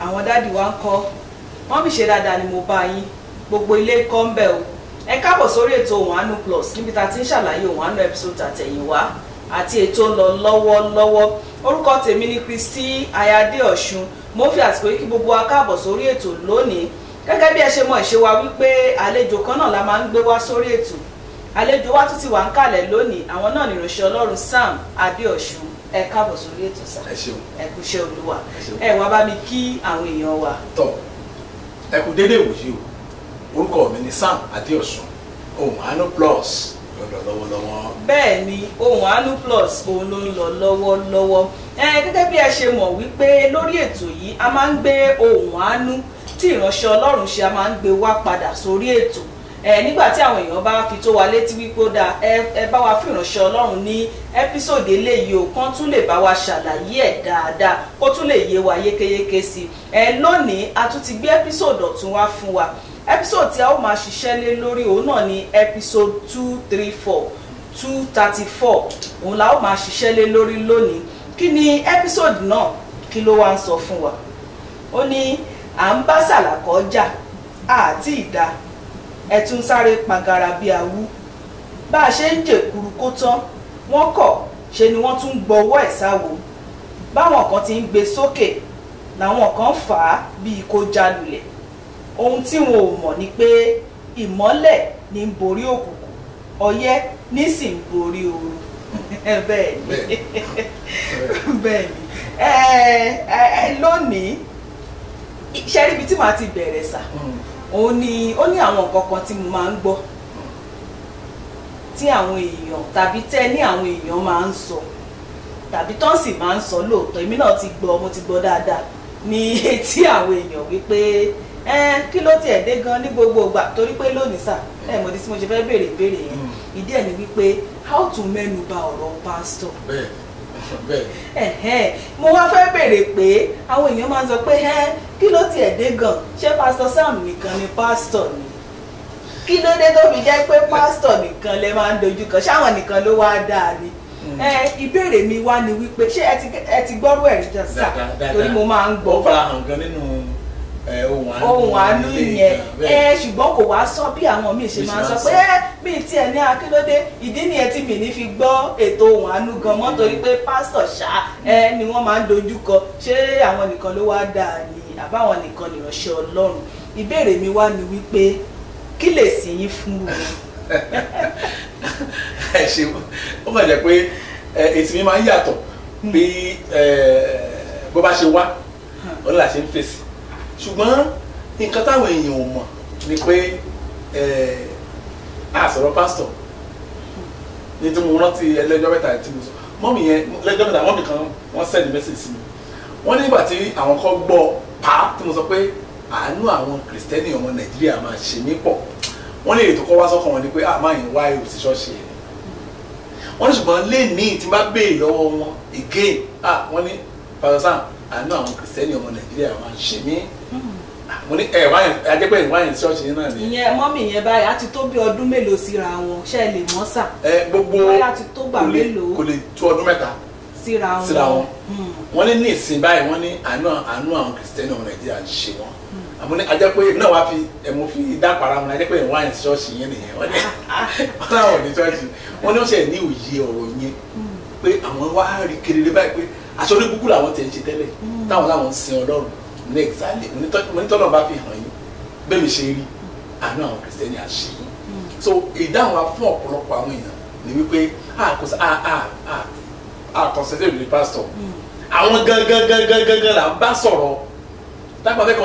àwọn dáàdì wa ń kọ́ wọ́n bí ṣe dáadáa ni mo bá yín gbogbo ilé kọ́ ń bẹ̀ o ẹ káàbọ̀ sórí ètò Ohùn Àánú Plus níbi tá a ti ń ṣàlàyé Ohùn Àánú episode àtẹ̀yìnwá àti ètò ń lọ lọ́wọ́lọ́wọ́ orúkọ tèmi ni Kristi Ayáde Ọ̀ṣun mo fi àsìkò yìí kí gbogbo wa káàbọ̀ sórí ètò lónìí gẹ́gẹ́ bí ẹ ṣe mọ̀ ìṣe wa wípé àlejò kan náà la máa ń gbé wá sórí ètò àlejò wa tún ti wà ń kalẹ̀ lónìí àwọn náà nìránṣẹ́ Ọlọ́run Sam Adéọ̀ṣun ẹ káàbọ̀ sórí ètò sá ẹ ṣeun ẹ kú iṣẹ́ Olúwa ẹ wá bá mi kí àwọn èèyàn wa. tọ ẹ kú déédéé wòye o orúkọ mi ni Sam Adéọ̀ṣun Ohùn Àánú Plus ló ń lọ lọ́wọ́lọ́wọ́. bẹ́ẹ̀ ni Ohùn Àánú Plus òun ló ń lọ lọ́wọ́lọ́wọ́ gẹ́gẹ́ bí ẹ ṣe mọ̀ wípé lórí ètò yìí a máa ń gbé ohùn àánú tí ìránṣẹ́ Ọlọ́run ṣe a máa ń gbé wá padà sórí ètò nígbà tí àwọn èèyàn bá fi tó wa létí wípé ó dáa ẹ bá wa fi ìránṣẹ́ Ọlọ́run ní ẹ́písòdì eléyìí o kán tún lè bá wa ṣàlàyé ẹ̀ dáadáa kó tún lè yé wa yékéyéké sí i lónìí a tún ti gbé ẹ́písòdì ọ̀tún wá fún wa ẹ́písòdì tí a ó máa ṣiṣẹ́ lé lórí òun náà ni ẹ́písòdì 234 òun la ó máa ṣiṣẹ́ lé lórí lónìí kí ni ẹ́písòdì náà kí ló wá ń sọ fún wa ó ní à ń bá sàlàkọ́ jà àti ìdá ẹ̀tún sáré pagara bí awú bá a ṣe ń jèkuru kó tán wọ́n kọ̀ ṣe ni wọ́n tún gbọ́wọ́ ẹ̀ sáwo báwọn kan ti ń gbé sókè làwọn kan fà á bíi kó já lulẹ̀ ohun tí wọn ò mọ̀ ni pé ìmọ́lẹ̀ ní ń borí òkùnkùn ọyẹ́ ní sì ń borí ooru bẹ́ẹ̀ ni bẹ́ẹ̀ ni lónìí ṣẹ́rí ibi tí màá ti bẹ̀rẹ̀ sà ó ní àwọn nǹkan kan tí mo máa ń gbọ́ tí àwọn èèyàn tàbí tẹ́ ní àwọn èèyàn máa ń sọ tàbí tán sì máa ń sọ lóòótọ́ èmi náà ti gbọ́ mo ti gbọ́ dáadáa ní etí àwọn èèyàn wípé kí ló tiẹ̀ dé gan ní gbogbo ìgbà torí pé lónìí sà mo di tí mo ṣe fẹ́ béèrè ìbéèrè yẹn ìdí ẹ̀ ni wípé how to mẹ́nu bà ọ̀rọ̀ pásítọ̀. mo wá fẹ́ béèrè pé àwọn èèyàn máa ń sọ pé kí ló tiẹ̀ dé gan ṣé pásítọ̀ Sam nìkan ni pásítọ̀ ni kí ló dé tó fi jẹ́ pé pásítọ̀ nìkan lẹ máa ń dojúkọ ṣáwọn nìkan ló wá dáa ni ìbéèrè mi wá ni wípé ṣé ẹ ti gbọ́rú ẹ̀rí jọ sà torí mo máa ń gbọ́. ó fara hàn gan nínú Ohùn Àánú yẹn ṣùgbọ́n kò wá sọ bí àwọn míì ṣe máa ń sọ pé bí tiẹ̀ ní akílódé ìdí nìyẹn tí mi ní fi gbọ́ ètò Ohùn Àánú gan mọ́ torí pé pásítọ̀ ṣá ni wọ́n máa ń dojúkọ ṣé àwọn nìkan ló wá dáa ni àbáwọn nìkan nìránṣẹ́ Ọlọ́run ìbéèrè mi wá ni wípé kí lè sí yín fún wọn. ẹ ṣe ó kàn jẹ́ pé ètò mi máa ń yàtọ̀ bí bó bá ṣe wá ọ̀la ṣe ń fèsì ṣùgbọ́n nǹkan táwọn èèyàn ò mọ̀ ni pé a sọ̀rọ̀ pásítọ̀ ní tí mo rántí ẹlẹ́jọ́ mẹ́ta tí mo sọ mọ́mì yẹn lẹ́jọ́ mẹ́ta mọ́mì kan wọ́n send message sí mi wọ́n ní ìgbà tí àwọn kan gbọ́ pa tí mo sọ pé àánú àwọn kìrìsìtẹ́nì ọmọ Nàìjíríà máa ṣe mí pọ̀ wọ́n ní ètò kọ́ wá sọ́kàn wọn ni pé àmọ́ àyìn wáyé ò sí ṣọ́ọ̀ṣì yẹn wọ́n ní ṣùgbọ́n lẹ́ẹ̀ni tí bá béèrè lọ́wọ́ wọn again wọ́n ní Pastor Sam àánú àwọn kìrìsìtẹ́nì ọmọ Nàìjíríà máa ṣe mí mo ní wáyé ajẹ́pẹ́ ìwáyé ṣọ́ọ̀ṣì yẹn náà ni. ìyẹn mọ́mì yẹn báyìí á ti tó bí ọdún mélòó síra wọn ṣe lè mọ́ sà. gbogbo kò lè tó ọdún mẹ́ta síra wọn wọ́n ní ní ìsìn báyìí wọ́n ní àánú àwọn kìrìsìtẹ́nì ọmọ Nàìjíríà ṣe wọ́n àmọ́ ní ajẹ́pẹ́ èmi náà wá fi ẹ̀mú fi dápara wọn ajẹ́pẹ́ ìwáyé ṣọ́ọ̀ṣì yẹn nìyẹn wọ́n ní wọ́n ní ṣọ́ọ̀ṣì wọ́n ní wọ́n ṣe ní òye ọ̀rọ̀ yẹn pé àwọn wá rí kedere báyìí pé aṣọ orí búkú làwọn tẹ̀ ń ṣe tẹ́lẹ̀ táwọn làwọn ń sin Ọlọ́run ní exile mo ní tọ́lọ̀ bá fi hàn yín bẹ́ẹ̀ mi ṣe rí àánú àwọn kìrìsìtẹ́nì àṣẹ yín so ìdáhùn wa fún ọ̀pọ̀lọpọ̀ àwọn èèyàn ni wípé concentrate with the pastor àwọn gangan là ń bá sọ̀rọ̀ dápọ̀ fẹ́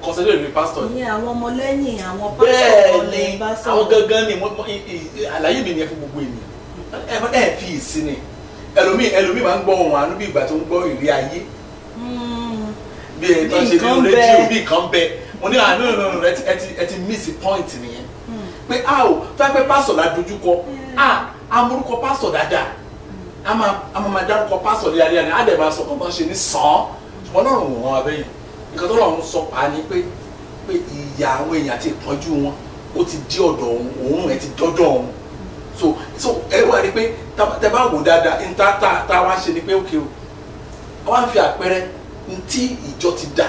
concentrate with the pastor. ìyẹn àwọn ọmọlẹ́yìn àwọn pásítọ̀ ọ̀lẹ́ bá sọ̀rọ̀. àwọn gangan ni àlàyé mi ni ẹ fún gbogbo ènìyàn ẹ fi ìsinmi ẹlòmíì máa ń gbọ́ Ohùn Àánú bí ìgbà tó ń gbọ́ ìrírí ayé bí ẹ tán ṣe nínú rédíò bí nǹkan bẹ mo ní àánú ìrọ̀rùn rẹ ẹ ti miss point nìyẹn pé tó yẹ pé pásítọ̀ la dojúkọ amúrúkọ pásítọ̀ dáadáa a máa dárúkọ pásítọ̀ léraléra ni á dẹ̀ máa sọ kó máa ṣe ní sàn án ṣùgbọ́n lọ́rùn wọn abẹ́yìn nǹkan tó lọ́rùn sọ pa ni pé ìyà àwọn èèyàn àti ìpọ́njú wọn ó ti dí ọ̀dọ̀ òun ẹ ti dọ́dọ̀ òun so ẹ wá rí pé tẹ bá wò dáadáa ní tá a wá ṣe ni pé ókè o wá ń fi àpẹẹrẹ tí ìjọ ti dà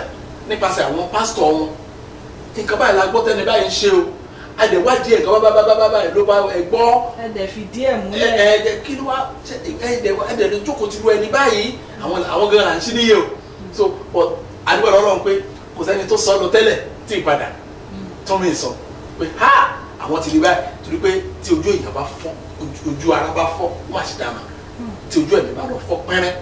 nípasẹ̀ àwọn pásítọ̀ wọn nǹkan báyìí la gbọ́ tẹ́ni báyìí ń ṣe o àdẹ̀wádìí ẹ̀kan báyìí ló bá ẹ gbọ́ ẹ̀dẹ̀ fi díẹ̀ múlẹ̀ ẹ̀ẹ́dẹ̀ kí ló wá ẹ̀ẹ́dẹ̀ ló jókòó ti lu ẹni báyìí àwọn gan-an à ń ṣí níyè o so àdúgbò Ọlọ́run pé kò sẹ́ni tó sọ lọ tẹ́lẹ̀ tí ì padà tó mi sọ pé ha àwọn ti rí báyìí torí pé tí ojú èèyàn bá fọ́ ojú ara bá fọ́ ó má ṣe dáama tí ojú ẹ̀mí bá lọ fọ́ pẹ́rẹ́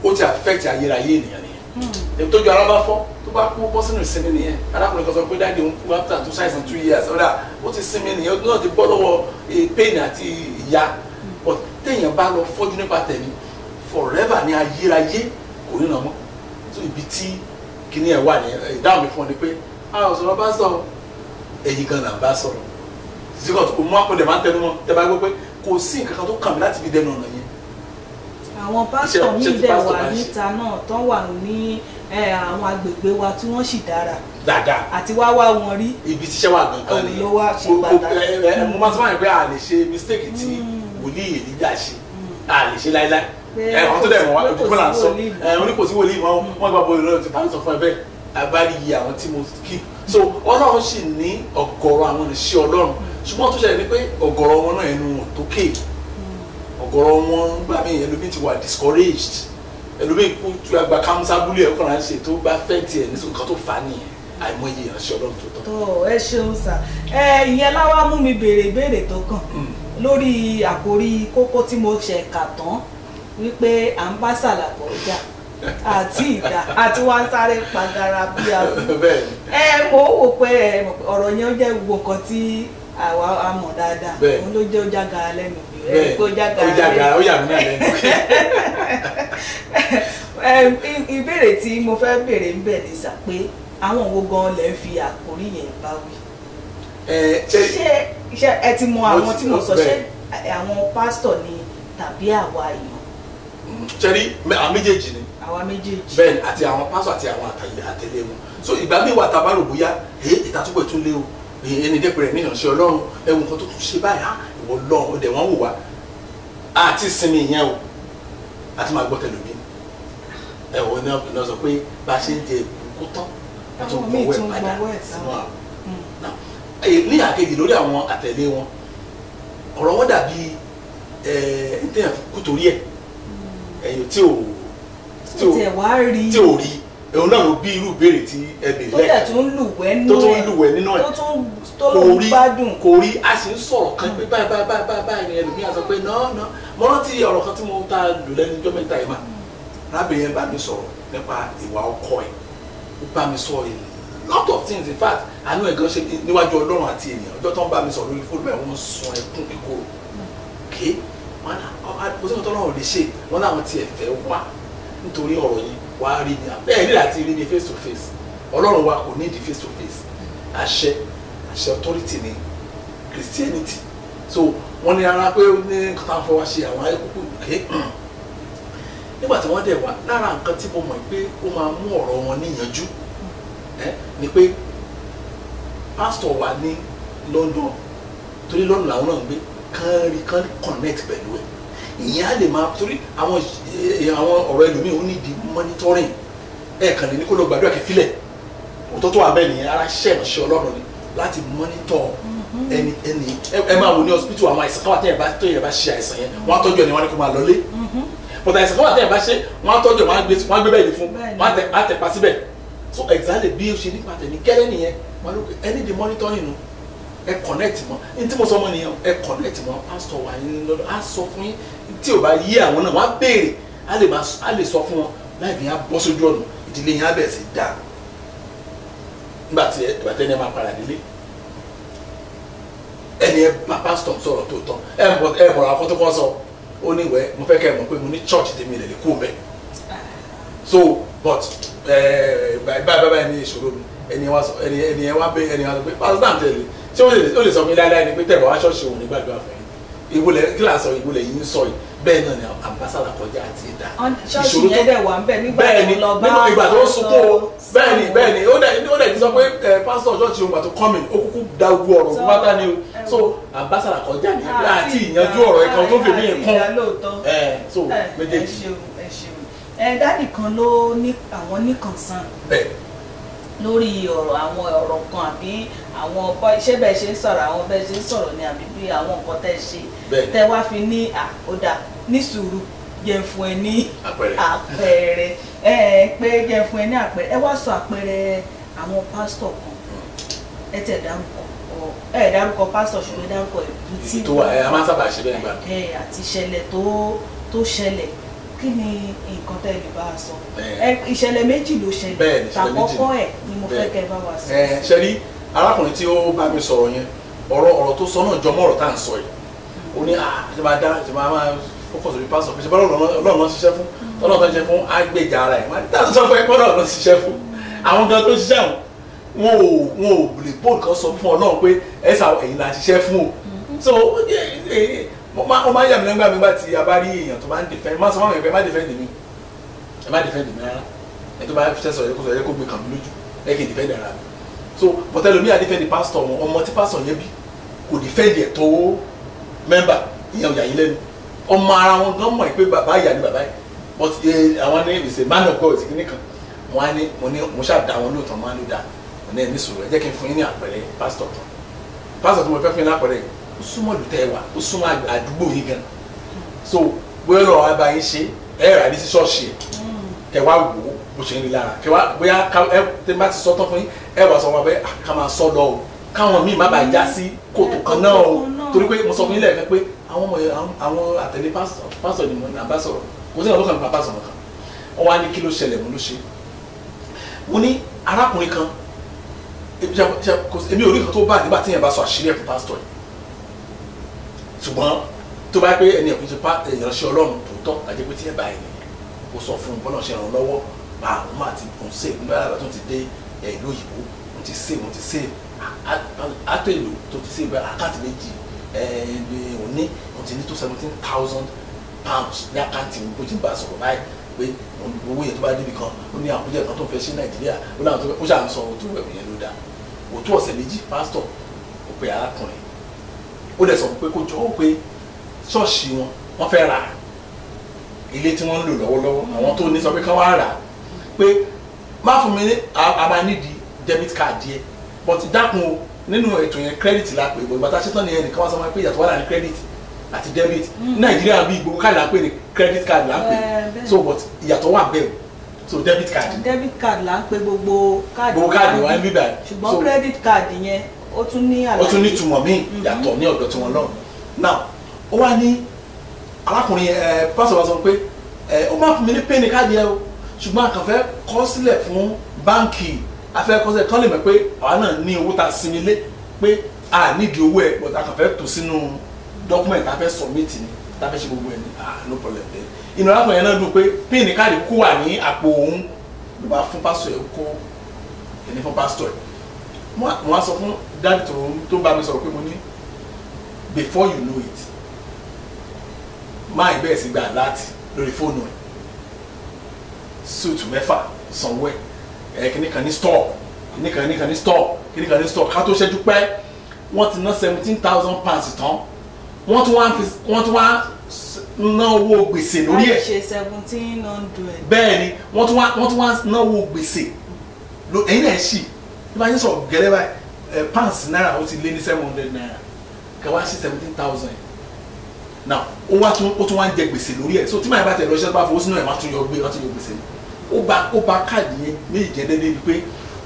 ó ti affect ayérayé ènìyàn nìyẹn èmi tójú ara bá fọ́ tó bá kú bọ́ sínú ìsinmi nìyẹn arákùnrin kan sọ pé dáàdi òun kú after 2 years ọ̀dà ó ti sinmi nìyẹn ó náà ti bọ́ lọ́wọ́ pain àti ìyà but téèyàn bá lọ fọ́jú nípa tẹ̀mí forever ní ayérayé kò ní nà mọ́ so ibi tí kíní ẹ̀ wà ní ìdáhùn mi fún ọ ni pé a ò sọ̀rọ̀ bá sọ̀rọ̀ ẹ̀yin gan là ń bá sọ̀rọ̀ síkọ̀ tó kò mú àpò dẹ̀ máa ń tẹnu mọ́ tẹ bá gbọ́ pé kò sí nǹkan kan tó kàn mí láti fi dẹnu ọ̀nà yẹn. àwọn pásítọ̀ míì dẹ̀ wà níta náà tán wà ní àwọn agbègbè wa tí wọ́n sì dára dáadáa àti wá wọn rí ibi tíṣẹ́ wà gangan ni ló wá ṣe pàtàkì. mo máa sọ fún mi pé a lè ṣe mistake tí wòlíì Èlíjà ṣe a lè ṣe láíláí àwọn tó dẹ̀ mọ̀ wá ojúmọ́ là ń sọ oníkò sí wòlíì wọ́n gbà bóyá lọ́dọ̀ tí bá ń sọ fún ẹ bẹ́ẹ̀ abárí iye àwọn tí mo keep so Ọlọ́run sì ní ọ̀gọ̀rọ̀ àwọn ìṣẹ́ Ọlọ́run ṣùgbọ́n tó ṣẹlẹ̀ ni pé ọ̀gọ̀rọ̀ wọn náà ẹnu wọn tó kéè ọ̀gọ̀rọ̀ wọn gbà mí ẹlòmíì ti wà discouraged ẹlòmíì kú tí a gba kámúsábúlé ẹ̀kọ́ náà ṣe tó bá fẹ́ tiẹ̀ ní nǹkan tó fà á nìyẹn àìmọye ìránṣẹ́ Ọlọ́run tó tọ́. tó ẹ ṣeun sà ìyẹn láwa mú mi béèrè ìbéèrè tó kàn lórí àkórí kókó tí mo ṣe kà tán wípé à ń bá Sàlàkọ̀ jà àti ìdá àti wá sáré pagara bí a mo wò pé ọ̀rọ̀ yẹn jẹ́ gbogbo nǹkan tí àwa mọ̀ dáadáa òun ló jẹ́ ó jágara lẹ́nu bí ó jágara ó yà mí náà lẹ́nu. ìbéèrè tí mo fẹ́ béèrè ń bẹ̀ ní sà pé àwọn wo gan lè fi àkórí yẹn bá wí. ṣé ẹ ti mọ àwọn tí mo sọ ṣé àwọn pásítọ̀ ni tàbí àwa èèyàn. ṣẹ́rí àwọn méjèèjì ni àwa méjèèjì bẹ́ẹ̀ àti àwọn pásítọ̀ àti àwọn àtẹ̀lé wọn so ìgbà míì wà tá a bá rò bóyá ìtàtúbọ̀ tún lé o ẹni dẹ́pẹ̀rẹ̀ ní ìránṣẹ́ Ọlọ́run ẹ̀wọ̀n kan tó tún ṣe báyìí ìwọ lọ́run ọdẹ wọn wò wá àti ìsinmi ìyẹn o àti máa gbọ́ tẹlómi ẹ̀wọ̀n náà sọ pé bá a ṣe ń jẹ ìbùkún tán àti òkòwò ẹ̀ padà sínú àwọn ní àkejì lórí àwọn àtẹ̀lé wọn ọ̀rọ̀ wọn dàbí ẹ̀ẹ́dẹ́yàn kú torí ẹ̀ ẹ̀yìn tí ò rí òun náà ló bí irú ìbéèrè tí ẹ bèrè lẹ́ẹ̀kan tó tún lùwẹ̀ nínú ẹ̀ kò rí a sì ń sọ̀rọ̀ kan pé báyìí ni ẹlòmíà sọ pé náà mo rántí ọ̀rọ̀ kan tí mo ta lò lẹ́nu ọjọ́ mẹ́ta yìí mà arábìnrin yẹn bá mi sọ̀rọ̀ nípa ìwà ọkọ ẹ̀ ó bá mi sọ a lot of things in fact àánú ẹ̀ gan ṣe níwájú Ọlọ́run àti ènìyàn ọjọ́ tó ń bá mi sọ̀rọ̀ lórí fóònù bẹ́ẹ̀ wọ́n sun ẹkún kíkorò ké wọn kò sí ọ̀tọ̀ náà lè ṣe wọn láwọn tiẹ̀ fẹ́ wá nítorí ọ̀rọ̀ yìí wá rí ni bẹ́ẹ̀ ní láti rí ni face to face Ọlọ́run wa kò ní di face to face àṣẹ authority ni Christianity so wọ́n ní ara pé ní nǹkan tá à ń fọwọ́ ṣe àwọn ayé kúkú ké nígbà tí wọ́n dẹ̀ wá lára nǹkan tí mo mọ̀ pé ó máa mú ọ̀rọ̀ wọn níyanjú ni pé pásítọ̀ wà ní London torí London làwọn náà ń gbé kán connect pẹ̀lú ẹ̀ ìyẹn á lè máa torí àwọn ọ̀rọ̀ ẹlòmíì ó ní di monitoring ẹ̀ẹ̀kan lè ní kó lọ gbàdúrà kẹfílẹ̀ òótọ́ tó wà bẹ́ẹ̀ nìyẹn ara ṣẹ́ ìránṣẹ́ Ọlọ́run ni láti monitor ẹni ẹ máa wò ní hospital àwọn àìsàn káwá tẹ̀yẹ̀ bá ṣe àìsàn yẹn wọ́n á tọ́jú ẹni wọ́n á ní kó máa lọlé but àìsàn káwá tẹ̀yẹ̀ bá ṣe wọ́n á tọ́jú ẹ̀ wọ́n á gbé bẹ́ẹ̀ fún wọ́n á tẹ̀pa síbẹ̀ so exactly bí ó ṣe nípa tẹ̀ ní kẹ́lẹ́ nìyẹn wọ́n ló ẹni di monitoring nu ẹ connect mọ́ ní tí mo sọ mọ́ nìyẹn ẹ connect mọ́ pastor wà ní lọ́dọ̀ á sọ fún yín tí ò bá yí àwọn náà wọ́n á béèrè á lè sọ fún wọn láì fi yín á bọ́ sójú ọ̀nà ìdílé yín á bẹ̀rẹ̀ sí dáa nígbà tí ẹni ẹ máa padà délé ẹni ẹ bá pastor sọ̀rọ̀ tó tán ẹ mọ̀ràn akọ́tọ́ kan sọ ó ní ìwẹ́ mo fẹ́ kẹ́ ẹ mọ̀ pé mo ní church tèmi lè kú mẹ́ so but báyìí ní ìṣòro mi ẹni ẹ wá bẹ ẹni ẹ wá sọ pé pastor náà tẹ̀lé ṣé ó lè sọ mi láéláé ni pé tẹ̀wọ̀ wá ṣọ́ọ̀ṣì òun nígbàdúrà fún yín ìwúlẹ̀ kíláàsì ìwúlẹ̀ yìí ń sọ yìí bẹ́ẹ̀ náà ni àmbásádà kọjá àti ìdá ṣọ́ọ̀ṣì yẹn dẹ̀ wà ń bẹ̀ nígbà tó lọ bá ìgbà tó sunkún bẹ́ẹ̀ni ó dẹ̀ ti sọ pé pásítọ̀ ṣọ́ọ̀ṣì òun gbà tó kọ́mìn ó kúkú da ogun ọ̀rọ̀ tó bá ní o so àmbásádà kọjá ní àti ìyanjú ọ̀rọ̀ ẹ̀kan tó fi mí nǹkan so méjèèjì. dáàdì kan ló ní àwọn ní concern lórí àwọn ọ̀rọ̀ kan àbí àwọn iṣẹ́ bẹ́ẹ̀ ṣe ń sọ̀rọ̀ àwọn bẹ́ẹ̀ ṣe ń sọ̀rọ̀ ni àbí bí àwọn nǹkan tẹ́ ṣe tẹ́ wá fi ní àkódà ní sùúrù jẹ́ fún ẹ ní àpẹẹrẹ pé jẹ́ fún ẹ ní àpẹẹrẹ ẹ wá sọ àpẹẹrẹ àwọn pásítọ̀ kan ẹ tẹ̀ dárúkọ pásítọ̀ ṣùgbọ́n ẹ dárúkọ ìlú tí tó wà a máa ń sábà ṣe bẹ́ẹ̀ gbà àti ìṣẹ̀lẹ̀ tó ṣẹlẹ̀ kí ni nǹkan tẹ́ lè bá a sọ ìṣẹ̀lẹ̀ méjì ló ṣẹlẹ̀ tàkọ́kọ́ ẹ̀ ni mo fẹ́ kẹ́ bá wa sọ. ṣe rí arákùnrin tí ó bá mi sọ̀rọ̀ yẹn ọ̀rọ̀ tó sọ náà jọmọ́ ọ̀rọ̀ tá à ń sọ yìí ó ní ṣe máa fọ́kọ̀ sórí pásọ̀ pé ṣe bá Ọlọ́run ló ṣiṣẹ́ fún Ọlọ́run tó ń ṣiṣẹ́ fún àgbèjà ara ẹ̀ wọ́n á sọ fún ẹ pé Ọlọ́run ló ṣiṣẹ́ fún àwọn gan tó ṣiṣẹ́ wọn ò lè bóòlù kan sọ fún Ọlọ́run pé ẹ̀sà ẹ̀yìn là ń ṣiṣẹ́ fún o so ó máa ń yà mí lẹ́gbàá mi gbà tí a bá rí èèyàn tó máa ń defend máa sọ fún àwọn èèyàn pé ẹ má defend mi rárá ẹ tó bá fẹ́ sọ̀rọ̀ ẹ kó gbé kàn mí lójú ẹ kì í defend ara mi so bọ́tẹ́lómi à defend pastor wọn ọmọ tí pastor yẹn bí kò defend ẹ̀ tó mẹ́mbà ìyẹn ò yà yín lẹ́nu ọmọ ara wọn gan mọ̀ pé bàbá ìyá ni bàbá yìí but àwọn ní ìṣe man of God kìíní kan wọn á ní mo ṣáà dá wọn lóòótọ́ máa ń lò dá wọn ní ẹ̀mí sọ̀rọ̀ ẹ jẹ́ kí n fún yín ní àpẹẹrẹ pásítọ̀ kan pásítọ̀ tó mo fẹ́ fún yín lápẹẹrẹ ó súnmọ́ ìlú tẹ́ ẹ wà ó súnmọ́ àdúgbò yín gan so bóyá lọ́wọ́ wá bá yín ṣe ẹ rà ní sí ṣọ́ọ̀ṣì ẹ̀ kẹ wá wò ó bó ṣe ń rí lára kẹ wá bóyá ẹ tẹ bá ti sọ tán fún yín ẹ wà sọ wọn bẹ ká máa sọ lọ o káwọn míì má bàa já sí kòtò kan náà o torí pé mo sọ fún yín lẹ́ẹ̀kan pé àwọn àtẹ̀lé pásọ̀ ni mo nà bá sọ̀rọ̀ kò sí ọ̀dọ́ kan nípa pásọ̀ kan wọ́n wá ní kí ló ṣẹlẹ̀ mo ló ṣe mo ní arákùnrin kan èmi ò rí nǹkan tó bá nígbà tí yẹn bá sọ àṣírí ẹ̀kún pásítọ̀ yìí ṣùgbọ́n tó bá pé ẹni ẹ̀kún ṣe ìránṣẹ́ Ọlọ́run tòótọ́ àjẹ́ pé tí yẹn bá ẹni kò sọ fún un bọ́lá ṣe ràn lọ́wọ́ bá àwọn máa ti kùn sí ìlú náírà tó ti dé ìlú òyìnbó mo ti ṣe àtọ̀ ìlú tó ti ṣe àkáǹtì méjì òní mo ti ní tó £17,000 ní àkáǹtì mi bó ti ń bá a sọ̀rọ̀ báyìí pé owó yẹn tó bá débi kan ó ní àkójọ kan tó ń fẹ́ sí Nàìjíríà ó náà ó ṣàǹsọ òtún ẹ̀wọ̀n yẹn ló dáa òtún ọ̀sẹ̀ méjì pásítọ̀ ó pe arákùnrin ó dẹ̀ sọ pé kó jọ ó pé ṣọ́ọ̀ṣì wọ́n fẹ́ rà ilé tí wọ́n ń lò lọ́wọ́lọ́wọ́ àwọn tó ní sọ pé kán wá rà pé má fún mi ní a máa nídìí debit card yẹ but dákun o nínú ètò yẹn credit la pè gbogbo àtàṣe tán ni ẹnìkan wá sọ pé ìyàtọ̀ wà láàrin credit àti debit Nàìjíríà bí gbogbo káàdì là ń pè ní credit card là ń pè so but ìyàtọ̀ wà bẹ́ẹ̀ so debit card là ń pè gbogbo káàdì wà ní bíbá ṣùgbọ́n credit card yẹn ó tún ní àlàyé ó tún ní ìtumọ̀ míì yàtọ̀ ní ọ̀dọ̀ tiwọn náà now ó wá ní arákùnrin pásọ̀ wa sọ pé ó máa fún mi ní payne káàdì ẹ o ṣùgbọ́n a kàn fẹ́ kọ sílẹ̀ fún báǹkì afẹ́kọ́sẹ̀ kán lè mọ̀ pé àwa náà ní owó ta sinmi lé pé a nídìí owó ẹ̀ but a kàn fẹ́ tò sínú document a fẹ́ submit ni a fẹ́ ṣe gbogbo ẹ̀ ní no problem there inú arákùnrin yẹn náà dùn pé payne káàdì kó wà ní àpò òun ló bá fún pásítọ̀ ẹ̀ kó ẹni fún pásítọ̀ ẹ̀ mo wá sọ fún dáàbì tó bá mi sọ̀rọ̀ pé mo ní before you know it máa ìbẹ̀rẹ̀ sí gbà láti lórí fóònù ẹ̀ suit mẹ́fà sanwó ẹ̀ kìnnì kan ní store kìnnì kan ní store ká tó ṣẹ́jú pẹ́ wọ́n ti ná £17,000 tán wọ́n tún wá ná owó gbèsè lórí ẹ̀ ṣe 1700 bẹ́ẹ̀ ni wọ́n tún wá ná owó gbèsè ẹ̀yin náà ṣì bí wọ́n á yẹ sọ gẹ́lẹ́ báyìí pounds náírà ó ti lé ní £700 kẹwàá sí 17,000 now ó tún wá ń jẹ gbèsè lórí ẹ̀ so tí màá bá tẹ̀ lọ́ṣẹ́ bá fowó sínú ẹ̀ wọ́n tún yọ gbèsè ni ó bá káàdì yẹn méjì jẹ́ déédéé bíi pé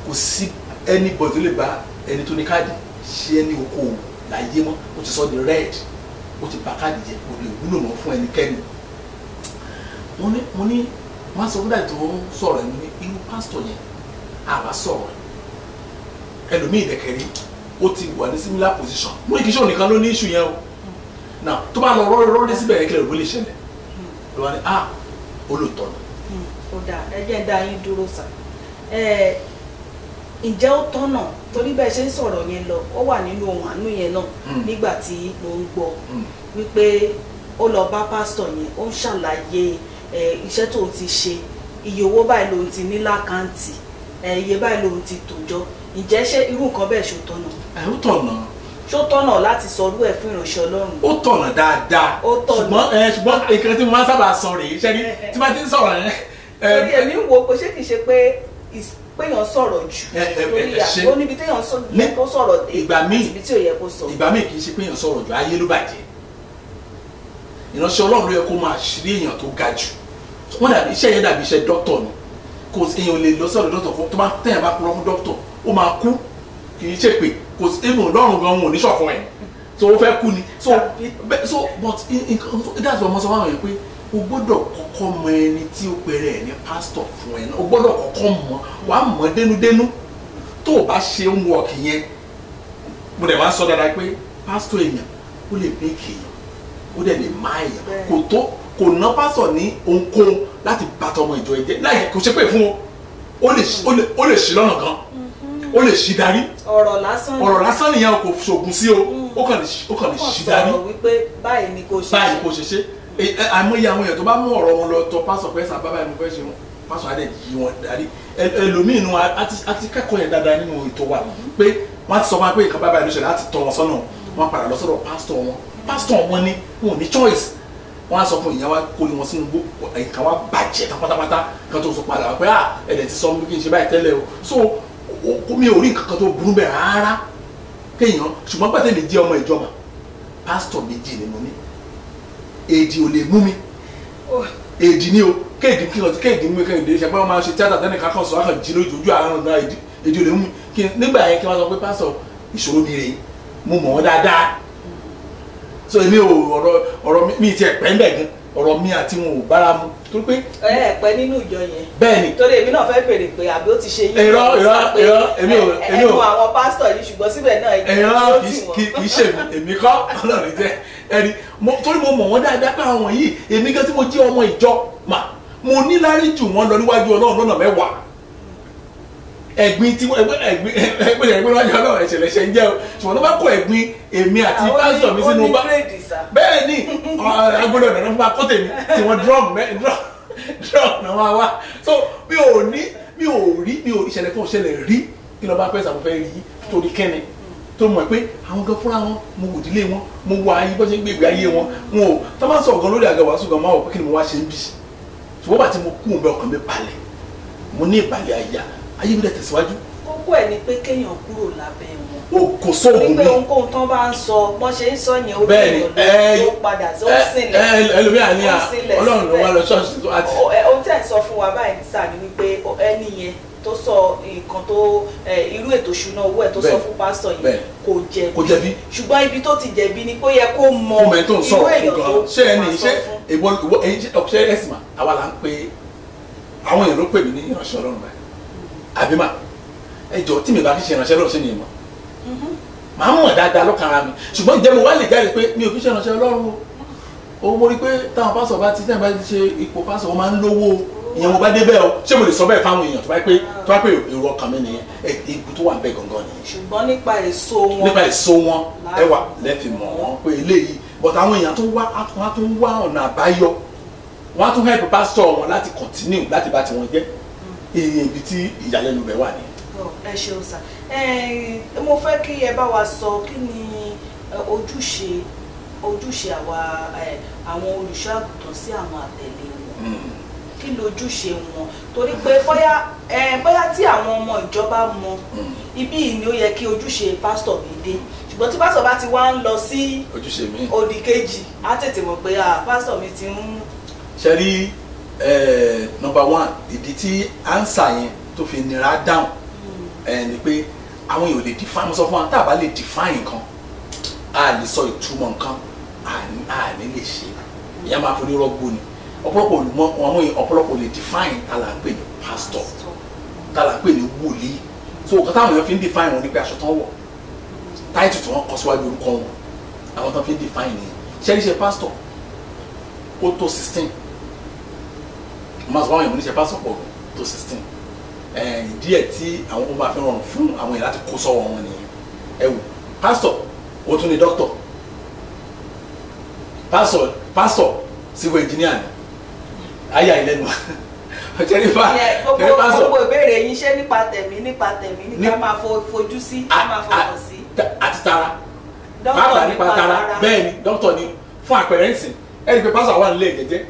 kò sí anybody tó lè bá ẹni tó ní káàdì ṣe ẹni okòwò láyé mọ́ ó ti sọ di red ó ti bá káàdì jẹ kò lè wúlò mọ́ fún ẹnikẹ́ni mo ní wọ́n á sọ fúdà tó ń sọ̀rọ̀ ẹ̀ ní irú pásítọ̀ yẹn àbá sọ̀rọ̀ ẹlòmíì ìdẹ̀kẹ̀rí ó ti wà ní similar position mo ní kí sọ̀rọ̀ nìkan ló ní issue yẹn o now tó bá lọ rọ́ọ̀rẹ́ síbẹ̀ yẹn kílẹ̀ ló lè ṣẹlẹ̀ ló wá ní olùtọ́nà. ó dà ẹ jẹ́ dá yín dúró sà ǹjẹ́ ó tọ́nà torí bẹ́ẹ̀ ṣe ń sọ̀rọ̀ yẹn lọ ó wà nínú ohun àánú yẹn náà nígbà tí mo ń gbọ́ wípé ó lọ bá pásítọ̀ yẹn ó ń ṣàlàyé iṣẹ́ tó ti ṣe iye owó báyìí lòun ti ní lákàntì iye báyìí lòun ti tòjọ́ ǹjẹ́ ṣé irú nǹkan bẹ́ẹ̀ ṣó tọ́nà. ó tọ̀nà. ṣó tọ́nà láti sọ orú ẹ̀ fún ìránṣẹ́ Ọlọ́run. ó tọ̀nà dáadáa. ó tọ̀nà. ṣùgbọ́n nǹkan tí mo máa ń sábà sọ rèé ṣẹ́ni tí máa ti ń sọ̀rọ̀ yẹn. torí èmi ń wo pé ṣé kìí ṣe pé péyàn sọ̀rọ̀ jù lórí ó níbi téyàn yẹ kó sọ̀rọ̀ dé àti ibi tí ò yẹ kó sọ. ìgbà míì kì í ṣe péyàn sọ̀rọ̀ jù ayé ló bàjẹ́ ìránṣẹ́ Ọlọ́run ló yẹ kó máa ṣírí èèyàn tó ga jù wọ́n dàbí iṣẹ́ yẹn dàbí iṣẹ́ dókítọ̀ ni kò èèyàn lè lọ sọ́dọ̀ dókítọ̀ fún tó bá tẹ̀yàn bá kúrọ́ fún dókítọ̀ ó máa kú kì í ṣe pé kò sí èèmọ̀ lọ́rùn gan wọn ò ní ṣọ̀fún ẹ̀ so ó fẹ́ kú ni so but that's why mo sọ fáwọn yẹn pé o gbọ́dọ̀ kọ́kọ́ mọ ẹni tí ó pèrè ẹ̀ ní pásítọ̀ fún ẹ náà o gbọ́dọ̀ kọ́kọ́ mọ̀ wàá mọ̀ dénúdénú tó o bá ṣe ń wọ̀ kìyẹn mo dẹ̀ máa ń sọ dáadáa pé pásítọ̀ èèyàn ó lè méèkì èèyàn ó dẹ̀ lè má èèyàn kò ná pásítọ̀ ní ohunkóhun láti bàtà ọmọ ìjọ ẹ̀jẹ̀ láì kò ṣe pé fún o ó lè ṣì lọ́nà kan ó lè ṣì darí ọ̀rọ̀ lásán nìyẹn kò ṣògùn sí o ó kàn lè ṣì darí báyìí ni kò ṣe ṣe àìmọye àwọn èèyàn tó bá mú ọ̀rọ̀ wọn lọ tọ pásọ̀ pẹ́sà bàbá ẹni fẹ́ ṣe wọn pásọ̀ adé yí wọn darí ẹlòmíì nu àti kẹ́kọ̀ọ́ yẹn dáadáa nínú ètò wa pé wọ́n ti sọ fún wa pé ìkan bàbá ẹni ṣẹlẹ̀ láti tọ́ wọn sọ́nà wọ́n padà lọ sọ́dọ̀ pásítọ̀ wọn ni wọn ò ní choice wọ́n á sọ fún ìyá wa kó ní wọn sínú gbó ìkan wa bàjẹ́ pátápátá kan tó sọ padà wá pé ẹ̀dẹ̀ ti sọ mú kí n ṣe báyìí tẹ́lẹ̀ o so mi ò rí nǹkan kan tó burú bẹ́ẹ̀ rárá kéèyàn ṣùgbọ́n pàtẹ́ lè jẹ́ ọmọ ìjọba pásítọ̀ méjì ni mo ní èdè ò lè mú mi èdè ni o kéèdì kí ọtí kéèdì mú mi kéèdì ṣe pé wọn máa ṣe tíátà tẹ́lẹ̀ kankan sọ àkàn jí lójú àárọ̀ náà èdè ò lè mú mi kí nígbà yẹn kí wọ́n sọ pé pásítọ̀ ìṣòro mi rèé mo mọ̀ wọ́n dáadáa so èmi ò ọ̀rọ̀ mi ti ẹ̀pẹ́ ń bẹ̀ gan ọ̀rọ̀ mi àti wọn ò bára mu torí pé. ẹ̀pẹ́ nínú ìjọ yẹn. bẹ́ẹ̀ni torí èmi náà fẹ́ bèrè pé àbí ó ti ṣe yín. èmi ò ẹnu àwọn pásítọ̀ yìí ṣùgbọ́n síbẹ̀ náà kì í ṣe èmi kọ́ Ọlọ́run jẹ́ ẹni torí mo mọ̀ wọ́n dáadáa pé àwọn yìí èmi gan tí mo jẹ́ ọmọ ìjọ mà mo níláárí jù wọ́n lọ níwájú Ọlọ́run lọ́nà mẹ́wàá ẹ̀gbin tí ẹ̀gbin wájú Ọlọ́run ẹ̀ṣẹ̀lẹ̀ ṣe ń jẹ́ o ṣùgbọ́n tó bá kó ẹ̀gbin èmi àti pásítọ̀ mi sínú bá bẹ́ẹ̀ ni agbọ́dọ̀ ìdáná fún akọ́tẹ̀ mi tí wọ́n drug náà wá wá so mi ò rí ìṣẹ̀lẹ̀ kan ṣẹlẹ̀ rí kí lọ́ọ́ bá pẹ́ sàmúfẹ́ rí torí kẹ́ni tó mọ̀ pé àwọn gan fúnra wọn mo wò dílé wọn mo wọ ayé bó ṣe ń gbé ìgbé ayé wọn wọn ò tó bá ń sọ̀rọ̀ gan lórí àga wàásù gan máa wọ̀ pé kí ni mo wá ṣe ń bì ṣùgbọ́n bàtí mo kú òun bẹ ọkàn mi balẹ̀ mo ní ìbàlẹ̀ àyà ayé mi dẹ̀ tẹ̀síwájú. kókó ẹ̀ ni pé kéèyàn kúrò lábẹ́ wọn. o kò sóògùn mi. nígbà ohunkóhun tán bá ń sọ bọ́n ṣe ń sọ yẹn ó bẹ̀rẹ̀ ló padà tó ń sílẹ̀. ẹlòmíràn ní Ọlọ́run ló wá lọ ṣọ́ọ̀ṣì tó àti. ohun tẹ̀ ń sọ fún wa báyìí sà ni wípé ẹni yẹn tó sọ nǹkan tó irú ètò ìṣúná owó ẹ̀ tó sọ fún pásítọ̀ yẹn kò jẹ̀bi ṣùgbọ́n ibi tó ti jẹ̀bi ni pé ó yẹ kó mọ irú èèyàn tó máa sọ fún. ṣé ẹ̀sìn mà àwa là ń pe àwọn èèyàn ló pè mí ní ìránṣẹ́ Ọlọ́run báyìí àbí mà ẹjọ́ tí mi bá fi ṣe ìránṣẹ́ Ọlọ́run ṣe ni ìmọ̀ màá mọ̀ dáadáa lọ́kàn ara mi ṣùgbọ́n ìjẹ́ mo wá lè jáde pé mi ò fi ṣe ìránṣẹ́ Ọlọ́run o mo rí pé táwọn pásọ̀ bá ti ṣe ipò pásọ̀ wọn máa ń lówó ìyẹn mo bá dé bẹ́ẹ̀ o ṣé mo lè sọ bẹ́ẹ̀ fáwọn èèyàn tó bá pé èrò ọkàn mi nìyẹn ikú tó wà ń bẹ gangan nìyẹn. ṣùgbọ́n nípa èso wọn ẹwà lẹ́fì mọ̀ wọ́n pé eléyìí but àwọn èèyàn tó ń wá ọ̀nà àbáyọ wọ́n á tún help pastor wọn láti continue láti bá tiwọn jẹ́ ibi tí ìyàlẹ́nu rẹ̀ wà ní. ẹ ṣeun sà mo fẹ́ kí ẹ bá wa sọ kí ni ojúṣe àwọn olùṣọ́ àgùntàn sí àwọn àtẹ̀lé wọn kí ni ojúṣe wọn torí pé bóyá tí àwọn ọmọ ìjọba mọ ibí yìí ni ó yẹ kí ojúṣe pásítọ̀ mi dé ṣùgbọ́n tí pásítọ̀ bá ti wá ń lọ sí òdì kejì á tètè mọ̀ pé pásítọ̀ mi ti ń. ṣe rí number one ìdí tí ansa yẹn tó fi nira dáhùn ni pé àwọn èèyàn lè define mo sọ fún wa tá a bá lè define nǹkan a lè sọ ìtumọ̀ nǹkan a ní lè ṣe ìyá máa fi rọ́gbó ni ọ̀pọ̀lọpọ̀ lè define tá la ń pè ní pastor tá la ń pè ní wòlíì so nǹkan táwọn èèyàn fi ń define wọn ni pé aṣọ tán wọ̀ táìtù tí wọ́n kọ síwájú orúkọ wọn àwọn tán fi ń define ni ṣe pastor ó tó 16 máa sọ àwọn èèyàn oníṣẹ́ pastor pọ̀ tó 16 díẹ̀ tí àwọn ọmọ àfihàn rọrùn fún àwọn èèyàn láti kó sọ́wọ́ wọn nìyẹn ẹ wò pastor ó tún ní doctor pastor civil engineer ni ayé àìlẹ́nu gbogbo ìbéèrè yín ṣé nípa tẹ̀mí ní ká máa fojú sí ká máa fọkàn sí. àti tara bàbá nípa tara bẹ́ẹ̀ ni doctor ni fún àpẹẹrẹ ń sìn ẹni pé pastor wà nílé ìjẹ́jẹ́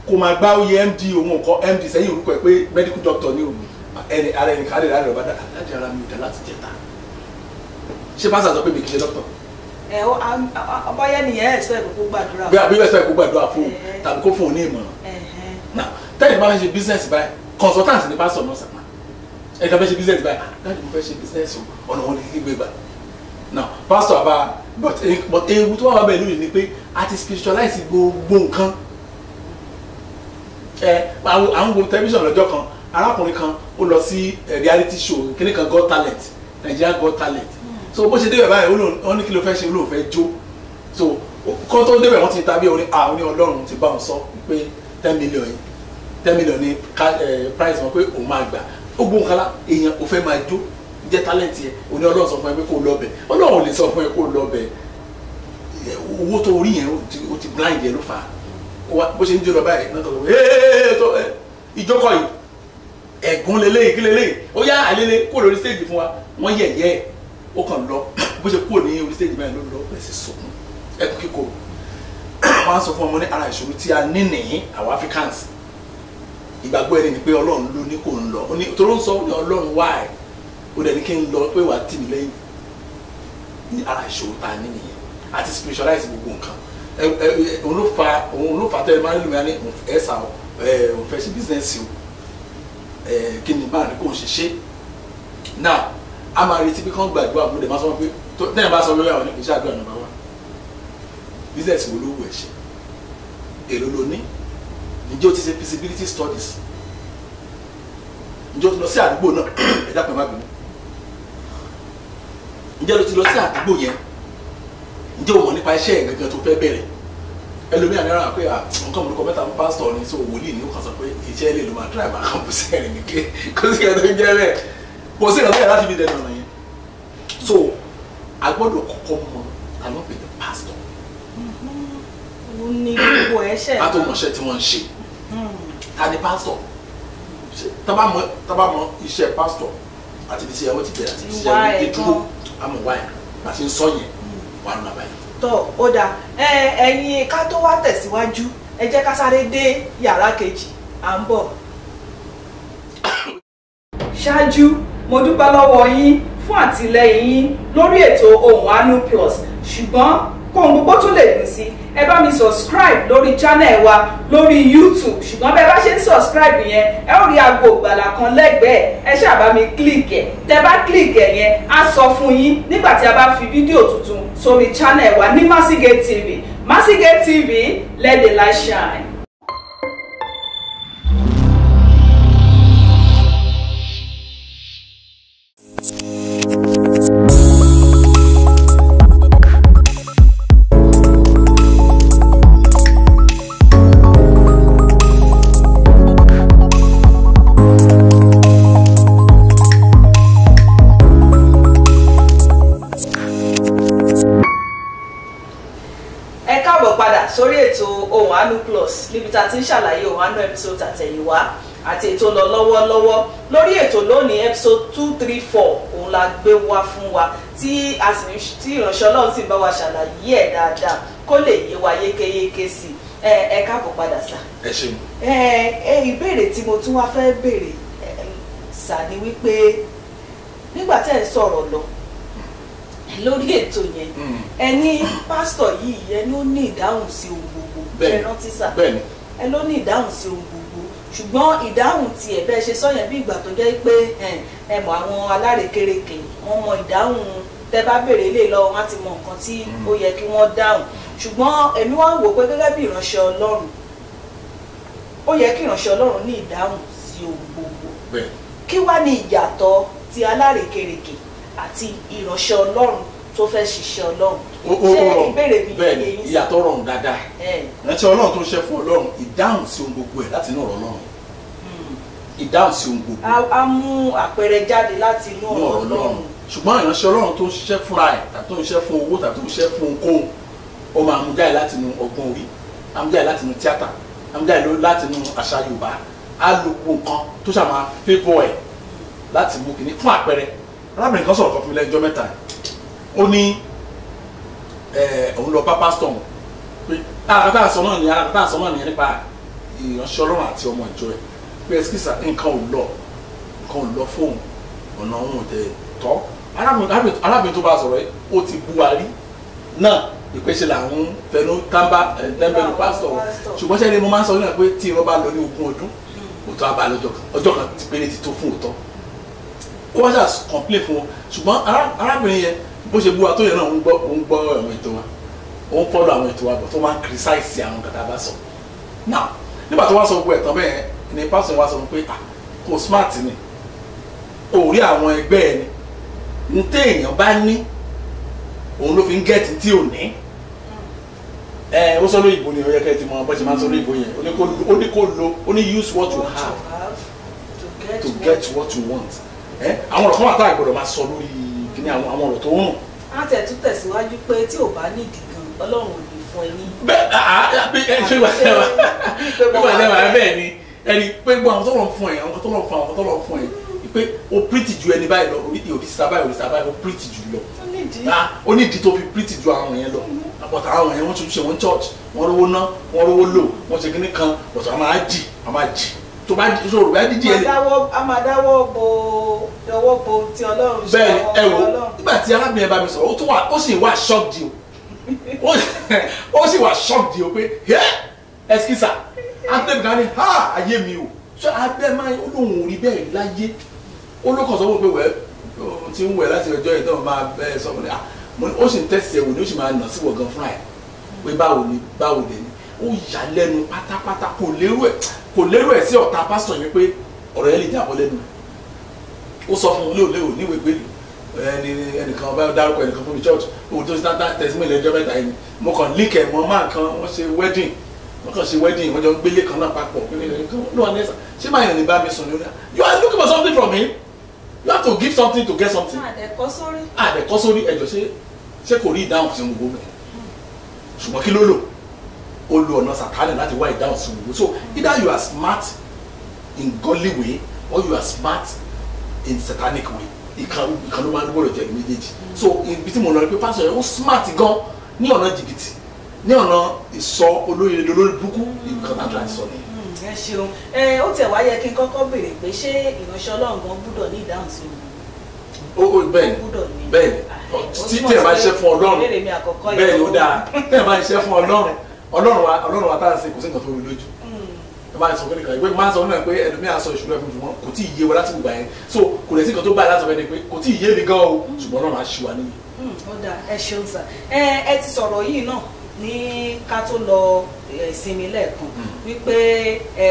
kò máa gbá oyè md òun nǹkan md sẹ́yìn orúkọ ẹ̀ pé medical doctor ni òun ẹni ara ẹni kárí rẹ̀ bá dá láti ara mi dá láti jẹta ṣé pásítọ̀ sọ pé mi kì í ṣe dókítà. Ọbọ̀yẹ́ nìyẹn expect kó gbàdúrà. bí abíyẹ́ expect kó gbàdúrà fún tàbí kó fún un ní ìmọ̀ràn. Now tẹ́lẹ̀ bá fẹ́ ṣe business báyìí consultant ni pásítọ̀ náà sàmà ẹ̀ka fẹ́ ṣe business báyìí dáàdi mo fẹ́ ṣe business ọ̀nà wọn ni kí gbé gbà. Now pásítọ̀ àbá but ewu tó wà wá bẹ́ẹ̀ lónìí ni pé a ti spiritualize gbogbo nǹkan. Àwọn wo tẹlifíṣàn lọ́jọ́ kan arákùnrin kan ó lọ sí reality show kíní kan Got Talent Nigeria Got Talent so bó ṣe débẹ̀ báyìí ó ní kí ló fẹ́ ṣe ó lóun fẹ́ jó so kó tó débẹ̀ wọ́n ti tàbí oní Ọlọ́run ti bá wọn sọ pé 10 million ní price wọn pé òun máa gbà ó gbóhùn kálá èèyàn ò fẹ́ máa jó jẹ́ talent yẹ oní Ọlọ́run sọ fún ẹ pé kó lọ bẹ̀ Ọlọ́run lè sọ fún ẹ kó lọ bẹ̀ owó tó rí yẹn ó ti blind yẹn ló fà á bó ṣe ń jó lọ báyìí náà tó ìjókòó yìí ẹ̀gún lélẹ́yìí kí lélẹ́yìí ó yá àlélẹ́ kó lórí stage fún wa wọ́n yẹ̀yẹ́ ó kàn lọ bó ṣe kúrò ní orí stage báyìí ló lọ bẹ̀rẹ̀ sí sọkún ẹkún kíkó wọ́n á sọ fún ọmọ ní ara ìṣòro tí a ní nìyí àwọn Africans ìgbàgbọ́ ẹni ni pé Ọlọ́run ló ní kò ń lọ tó ló ń sọ ní Ọlọ́run wá ẹ̀ ó dẹ̀ ní kí n lọ pé wàá tì mí lẹ́yìn ní ara ìṣòro tá a ní nìyẹn àti spiritualize gbogbo nǹkan òun ló fà tẹ́lẹ̀ máa ń lù mí ní ẹ̀sà òun fẹ́ ṣe business o kí ni báà ní kò ń ṣe ṣe now a máa retí pé kán gbàdúrà mo dẹ̀ máa sọ pé tẹ́yìn bá sọ lórí àwọn oníkèéṣẹ́ àdúrà nọ́mbà 1 business wo ló wù ẹ́ ṣe èrò ló ní ǹjẹ́ o ti ṣe feasibility studies ǹjẹ́ o ti lọ sí àdúgbò náà ẹ̀dá pẹ̀lú àbínú ǹjẹ́ o ti lọ sí àdúgbò yẹn ǹjẹ́ o mọ̀ nípa iṣẹ́ ẹ̀ gẹ́gẹ́ tó fẹ́ bẹ̀rẹ̀ ẹlòmíràn ní ara pé nǹkan mọ̀lúkọ mẹ́ta fún pásítọ̀ ni so wòlíì ni ó kàn sọ pé iṣẹ́ ilé ló máa drive àkànbó sí ẹ̀rìn ní pé kó sì ẹ̀ tó ń jẹ́ bẹ́ẹ̀ kò sí ìrànlọ́yà láti fi dẹnu ọ̀nà yẹn so a gbọ́dọ̀ kọ́kọ́ mọ̀ àlọ́ pé the pastor. ó ní gbogbo ẹ̀ṣẹ̀ a tó mọ̀ṣẹ́ tí wọ́n ń ṣe ta ni pastor tábà mọ̀ iṣẹ́ pastor àti ibi tí ìyàwó ti bẹ̀rẹ̀ àti ibi tí ìyàwó ti dúró àmọ̀ wáyà àti ń sọ yẹn wà nínú àbáyé. Tọ́ ó dà ẹ̀yin ká tó wá tẹ̀síwájú ẹ jẹ́ ká sáré dé yàrá kejì à ń bọ̀. Ṣáájú mo dúpẹ́ lọ́wọ́ yín fún àtìlẹ́yìn yín lórí ètò Ohùn Àánú Plus ṣùgbọ́n kóhun gbogbo tún lè dùn sí ẹ bá mi subscribe lórí channel wa lórí YouTube ṣùgbọ́n bẹ́ẹ̀ bá ṣe ń subscribe yẹn ẹ ó rí aago ìgbàlà kan lẹ́gbẹ̀ẹ́ ẹ ṣáà bá mi click ẹ̀ tẹ́ bá click ẹ̀ yẹn á sọ fún yín nígbà tí a bá fi fídíò tuntun sórí channel wa ní Massigate TV Massigate TV let the light shine. Sórí ètò Ohùn Àánú Plus níbi tá a ti ń ṣàlàyé Ohùn Àánú episode àtẹ̀yìnwá àti ètò lọ lọ́wọ́lọ́wọ́ lórí ètò lónìí episode 234 òun la gbé wá fún wa tí ìránṣẹ́ Ọlọ́run sì bá wa ṣàlàyé ẹ̀ dáadáa kó lè yé wa yékéyéké sí ẹ káàbọ̀ padà sà. ẹ ṣeun. ìbéèrè tí mo tún wá fẹ́ béèrè sà ni wípé nígbà tẹ́ ẹ sọ̀rọ̀ lọ lórí ètò yẹn ẹni pásítọ̀ yìí ẹni ó ní ìdáhùn sí ohun gbogbo ẹ rántí sà ẹ ló ní ìdáhùn sí ohun gbogbo ṣùgbọ́n ìdáhùn tiẹ̀ bẹ́ẹ̀ ṣe sọ́yàn bí ìgbà tó jẹ́ pé ẹ mọ̀ àwọn alárékérekè wọ́n mọ ìdáhùn tẹ́ bá béèrè ilé lọ wọ́n á ti mọ nǹkan tí ó yẹ kí wọ́n dáhùn ṣùgbọ́n èmi wá ń wò pé gẹ́gẹ́ bí ìránṣẹ́ Ọlọ́run ó yẹ kí ìránṣẹ́ Ọlọ́run ní ìdáhùn sí ohun gbogbo kí wá ní ìyàtọ̀ ti alárékérekè àti ìránṣẹ́ Ọlọ́run tó fẹ́ ṣiṣẹ́ Ọlọ́run ṣe ìbéèrè mi bẹ́ẹ̀ni ìyàtọ̀ rọrùn dáadáa ìránṣẹ́ Ọlọ́run tó ń ṣe fún Ọlọ́run ìdáhùn sí ohun gbogbo ẹ̀ láti inú ọ̀rọ̀ Ọlọ́run ìdáhùn sí ohun gbogbo. a mú àpẹẹrẹ jáde láti inú ọ̀rọ̀ Ọlọ́run. ṣùgbọ́n ìránṣẹ́ Ọlọ́run tó ń ṣiṣẹ́ fúnra ẹ̀ tàbí tó ń ṣiṣẹ́ fún owó tàbí tó ń ṣiṣẹ́ fún ohunkóhun ó máa mú jáde láti inú ọgbọ́n orí á mú jáde láti inú tíátà á mú jáde láti inú àṣà Yorùbá á lo gbogbo nǹkan tó ṣàmà fébọ̀ ẹ̀ láti mú kìíní fún àpẹẹrẹ arábìnrin kan sọ̀rọ̀ kan fún mi lẹ́jọ́ mẹ́ta ó ní òun lọ bá pásítọ̀ pé àkàtà àsọ náà nìyẹn nípa ìránṣẹ́ Ọlọ́run àti ọmọ ìjọ ẹ̀ pé ẹsikísà nǹkan ò lọ nǹkan lọ fóun ọ̀nà òun ò tẹ̀ tọ́ arábìnrin tó bá sọ̀rọ̀ yìí ó ti buhari náà ìpèsè làwọn fẹnu tẹ́ḿbẹ́lú pásítọ̀ ṣùgbọ́n sẹ́ni mo máa ń sọ nígbà pé tí irọ́ bá lọ ní 20 ọdún òótọ́ abá lọ́jọ́ kan ọjọ́ kan ti péré ti tó fún òótọ́ ó wá ṣáà complain fún wọn ṣùgbọ́n arábìnrin yẹn bó ṣe bú wa tó yẹ náà ó ń gbọ́ àwọn ètò wa ó ń follow àwọn ètò wa bọ̀ tó máa ń criticize àwọn kàtà bá sọ now nígbà tó wá sọ gbogbo ẹ̀tàn bẹ́ẹ̀ ni pásítọ̀ wa sọ pé kò smart ni òórí àwọn ẹgbẹ́ ẹ̀ ni n téèyàn bá ní òun ló fi ń gẹ́ẹ̀tì tí ò ní ó sọ lóyìnbó ni ó yẹ kẹ́ ẹ ti mọ bó ṣe máa ń sọ lóyìnbó yẹn ó ní kó lo ó ní use what you have to get what you want àwọn ọ̀rọ̀ kan wà tá a gbọ́dọ̀ máa sọ lórí kíní àwọn ọ̀rọ̀ tó ń rùn. a tẹ̀ tún tẹ̀síwájú pé tí ò bá nídìí gan ọlọ́run ò ní fún ẹ ní. bẹ́ẹ̀ ni ẹni pé gbọ́ àwọn tó lọ fún ẹ àwọn tó lọ fún ẹ pé o pretty ju ẹni báyìí lọ òrìṣà báyìí o pretty ju lọ ó ní ìdí tó fi pretty ju àwọn yẹn lọ àpọ̀tà àwọn yẹn wọ́n ti ṣe wọ́n church wọ́n rówó ná wọ́n rówó lò wọ́n ṣe kíní kan bọ̀tà a máa jì tó bá di sọ̀rọ̀ bá dídí ẹ. a máa dáwọ́ bo ti ọlọ́run ṣe bẹ́ẹ̀ ẹ wò nígbà tí arábìnrin bá mi sọ̀rọ̀ ó sì wà shocked o ó sì wà shocked o pé ẹsikisa abẹ́ kan ní ayé mi o ṣé abẹ́ máa olóhùn orí bẹ́ẹ̀ láyé olókàn sọ pé wẹ́ ti ń wẹ̀ láti ọjọ́ ìtàn máa bẹ́ẹ̀ sọ fún mi ó sì ń tẹ̀sí ẹ̀wò ni ó sì máa nà sí wọ̀ gan fúnra ẹ̀ pé báwo dẹ̀ ni ó yà lẹ́nu pátápátá kò lérò ẹ̀ sí ọ̀tá pásítọ̀ yẹn pé ọ̀rọ̀ yẹn lè jábọ́ lẹ́nu ó sọ fún un léòléò níwèé gbèlú ẹnìkan ọba dárúkọ ẹnìkan fún mi church owó tó ṣe tẹ̀símì lẹ́jọ́ mẹ́ta yìí mo kàn líkì ẹ̀ mọ́ máa kan wọ́n ṣe wedding wọ́n jọ ń gbélé kan náà papọ̀ ló wà ní ẹ̀sà ṣé máa yàn ní bá mi sùn ní ọ̀nà you are looking for something from him you have to give something to get something. àdẹ̀kọ́ sórí ẹ̀jọ̀ ṣé kò rí ìdáhùn sí gbogbo rẹ̀ ṣùgbọ́n kí ló lò ó lo ọ̀nà sàtánì láti wá ìdáhùn sí gbogbo so either you are smart in godly way or you are smart in satanic way ìkan ló máa ń gbọ́dọ̀ jẹ́ ní méjèèjì so ibi tí mo lọ rí pé pásítọ̀ yẹn ó smart gan ní ọ̀nà jìbìtì ní ọ̀nà ìsọ olóyè lórí burúkú nǹkan tá a tún àti sọ nìyẹn. ẹ ṣeun ó tẹ̀ wá yẹ kí n kọ́kọ́ béèrè pé ṣé ìránṣẹ́ Ọlọ́run gan gbúdọ̀ ní ìdáhùn sí o. bẹ́ẹ̀ni tí tẹ̀ bá ṣiṣẹ́ fún Ọlọ́run bẹ́ẹ̀ni ó dáa tẹ̀ bá ṣiṣẹ́ fún Ọlọ́run wa tá à ń ṣe kò sí nǹkan tó rí lójú ẹ máa sọ fún ìwé máa ń sọ fún mi pé ẹlòmí àṣọ ìṣúná ẹ̀fún ṣùgbọ́n kò tí ì yé wa láti gbogbo àyẹn so kò lè sí nǹkan tó báyìí láti sọ fún ẹni pé kò tí ì yé mi gan o ṣùgbọ́n Ọlọ́run á ṣì wá níyì. ó dáa ẹ ṣeun sà ẹ ti sọ̀rọ̀ yìí náà ní ká tó lọ ìsinmi lẹ́ẹ̀kan wípé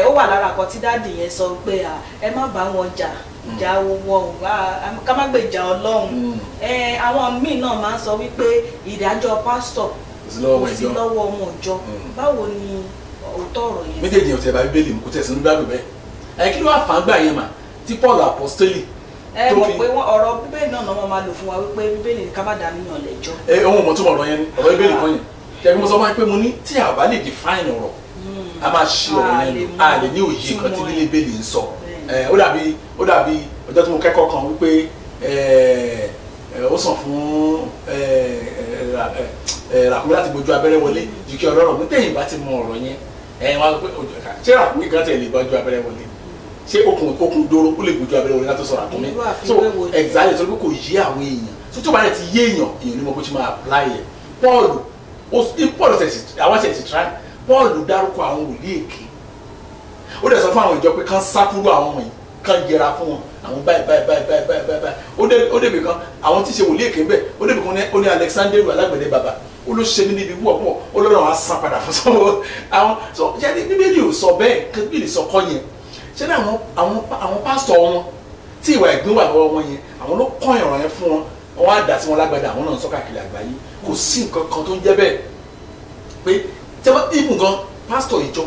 ó wà lára kan tí dáàdì yẹn sọ pé ẹ má bá wọn jà wọn ká má gbèjà Ọlọ́run àwọn míì náà máa ń sọ wípé ìdájọ́ pásítọ̀ kò sí lọ́wọ́ ọmọ ìjọ báwo ni òótọ́ ọ̀rọ̀ yẹn. méjèèjì ọ̀tẹ̀ bá bíbélì kò tẹ̀sán ní bábẹ̀ bẹ́ẹ̀ kí ló wà fà ń gbà yẹn mà tí Paul apostoli. ẹ mọ̀ pé ọ̀rọ̀ bíbélì náà wọ́n máa lò fún wa wípé bíbélì ní ká má dá níyàn lẹ́jọ́. ohun ọmọ tó mọ̀ ọ̀rọ̀ yẹn ni ọ̀rọ̀ bíbélì kan yẹn jẹ́ kí mo sọ máa ń pé mo ní tí a bá lè define ọ̀rọ̀ a máa ṣí ọ̀rọ̀ yẹn lò a lè ní òye kan tí bíbélì ń sọ ó dàbí ọjọ́ tí mo kẹ́kọ̀ọ́ kan wípé ó sàn fún ràkúnmí láti gbójú abẹ́rẹ́ wọlé ju kí ọlọ́rọ̀ mú tẹ̀yìn bá ti mọ ọ̀rọ̀ yẹn wọn pé ṣé ràkúnmí kan tẹ̀ lè gbójú abẹ́rẹ́ wọlé ṣé okùn dóró ó lè gbójú abẹ́rẹ́ wọlé láti sọ ràkúnmí so exactly tó bí kò yé àwọn èèyàn tó tó bá rẹ̀ ti yé èèyàn ní mo bó ti máa apply ẹ̀ Paul àwọn ṣe ti try Paul dárúkọ àwọn wòlíì èké ó dẹ̀ sọ fún àwọn ìjọ pé kán sápúrú àwọn ọmọ yìí kán yẹra fún wọn àwọn báyìí ó débi kan àwọn tí ṣe wòlíì èké bẹ́ẹ̀ ó débi kan ó ní Alexander alágbẹ̀dẹ bàbá ó ló ṣe mí níbi wúwọ́ ó lọ́rọ̀ wọn á san padà fún sọ́wọ́ àwọn sọ jáde bíbélì ò sọ bẹ́ẹ̀ bíbélì sọ kọ́ yẹn ṣé ní àwọn pásítọ̀ wọn tí ìwà ìgbín wà lọ́wọ́ wọn yẹn àwọn ló kọ́ ìràn yẹn fún wọn wọn á dà sí wọn lágbàdà àwọn náà ń sọ káàkiri àgbáyé kò sí nǹkan kan tó ń jẹ́ bẹ́ẹ̀ pé tẹ́wọ́ ibùn gan pásítọ̀ ìjọ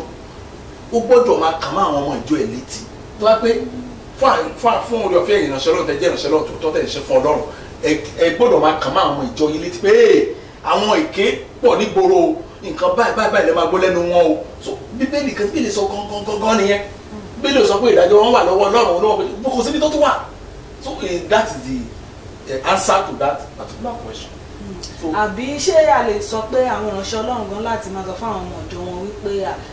ó gbọ́dọ̀ máa kàn mọ́ àwọn ọmọ ìjọ ẹ̀ létí tó wá pé fún orí ọ̀fẹ́ ìrìnàṣẹ́ Ọlọ́run tẹ́jẹ́ ìrìnàṣẹ́ Ọlọ́run tó tọ́ tẹ̀ ṣe fún Ọlọ́run ẹ gbọ́dọ̀ máa kàn mọ́ àwọn ìjọ yìí létí pé àwọn èké pọ̀ nígboro nǹkan báyìí lè máa gbọ́ lẹ́nu wọn o so bíbélì kan bíbélì sọ gangan nìyẹn bíbélì sọ pé ìdájọ́ wọn wà lọ́wọ́ Ọlọ́run lọ́wọ́ kò síbi tó tún wà so that is the answer to that particular question. àbí ṣé a lè sọ pé àwọn ìránṣẹ́ Ọlọ́run gan láti máa sọ fún àwọn ọmọ ọ̀dọ́ wọn wípé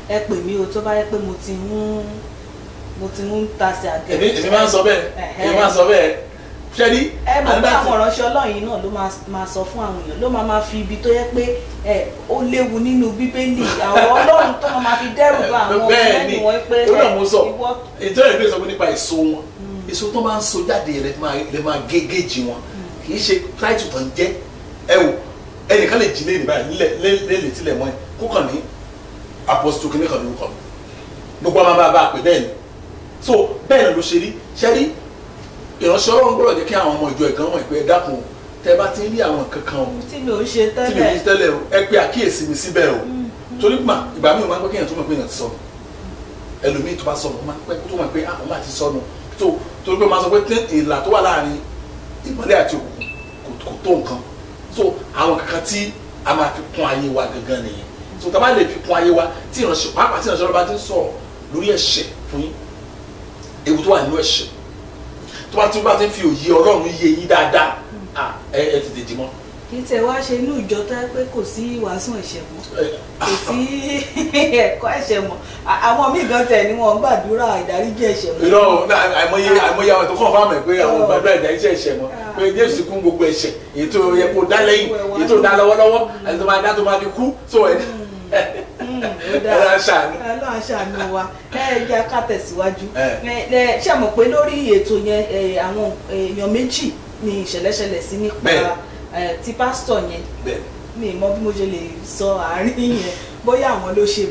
ẹ pè mí o tó bá yẹ pé mo ti ń mo ti ń tasẹ̀ àgẹ̀rẹ̀. èmi máa ń sọ bẹ́ẹ̀ èmi máa ń sọ bẹ́ẹ̀ ṣẹ́ni. ẹ mọ̀ pé àwọn ìránṣẹ́ Ọlọ́run yìí náà ló máa sọ fún àwọn èèyàn ló máa fi ibi tó yẹ pé ó léwu nínú Bíbélì àwọn Ọlọ́run tó máa fi dẹ́rù bá àwọn ọmọ lẹ́yìn wọn pé ó náà mo sọ ètò ìbéèrè sọ nípa èso wọn èso tó máa ń so jáde lè máa gégéjì wọn kì í ṣe táìtù tán jẹ́ ẹ wò ẹnìkan lè jí lẹ́yìn báyìí lẹ́lẹ̀ tilẹ̀ mọ́ ẹ kó kàn ní apostol kìnìún kan lórúkọ gbogbo ọmọ bá a pè bẹ́ẹ̀ ni so bẹ́ẹ̀ ló ṣe rí ṣẹ́rí ìránṣẹ́ Ọlọ́run gbọ́dọ̀ jẹ́ kí àwọn ọmọ ìjọ ìkan wọ̀nyí pé ẹ dákun tẹ́ bá ti ń rí àwọn kankan o tí mi ò ṣe tẹ́lẹ̀ o ẹ pé àkíyèsí mi síbẹ̀ o torí ìgbà míì máa ń pẹ́ kéèyàn tó mọ̀ pé èèyàn ti sọnù ẹlòmíì tó bá sọnù ó máa ń pẹ́ tó mọ̀ pé àwọn máa ti sọnù torí pé máa sọ pé ìlà tó wà láàrin ìmọ́lẹ̀ àti òkùnkùn kò tó nǹkan so àwọn kankan tí a máa fi kún ayé wa gangan nìyẹn so tá a bá lè fi kún ayé wa tí ìránṣẹ́ pàápàá tí ìránṣẹ́ Ọlọ́run bá ti ń sọ̀rọ̀ lórí ẹ̀ṣẹ̀ fún yín ewu tó wà nínú ẹ̀ṣẹ̀ tó bá ti ń fi òye Ọlọ́run yé yín dáadáa ẹ ti dèjì mọ́. kì í tẹ wá ṣe inú ìjọ tó yẹ pé kò sí ìwàásù ẹ̀ṣẹ̀ mọ́ kò sí ẹ̀kọ́ ẹ̀ṣẹ̀ mọ́ àwọn míì gan tẹ̀ ni wọ́n gbàdúrà ìdáríjì ẹ̀ṣẹ̀ mọ́. irọ́ àìmọye àwọn tó kàn fáwọn ẹ̀ pé àwọn gbàdúrà ìdáríjì ẹ̀ṣẹ̀ mọ́ pé Jésù kún gbogbo ẹ̀ṣẹ̀ èyí tó yẹ kó dá lẹ́yìn èyí tó dá lọ́wọ́lọ́wọ́ àti tó máa dá tó máa fi kú tó ẹ̀ Ọlọ́run ṣàánú wa jẹ́ ká tẹ̀síwájú ṣé mọ̀ pé lórí ètò yẹn àwọn èèyàn méjì ni ìṣẹ̀lẹ̀ṣẹlẹ̀ sí nípa ti pásítọ̀ yẹn mi mọ bí mo ṣe lè sọ àárín yẹn bóyá àwọn ló ṣe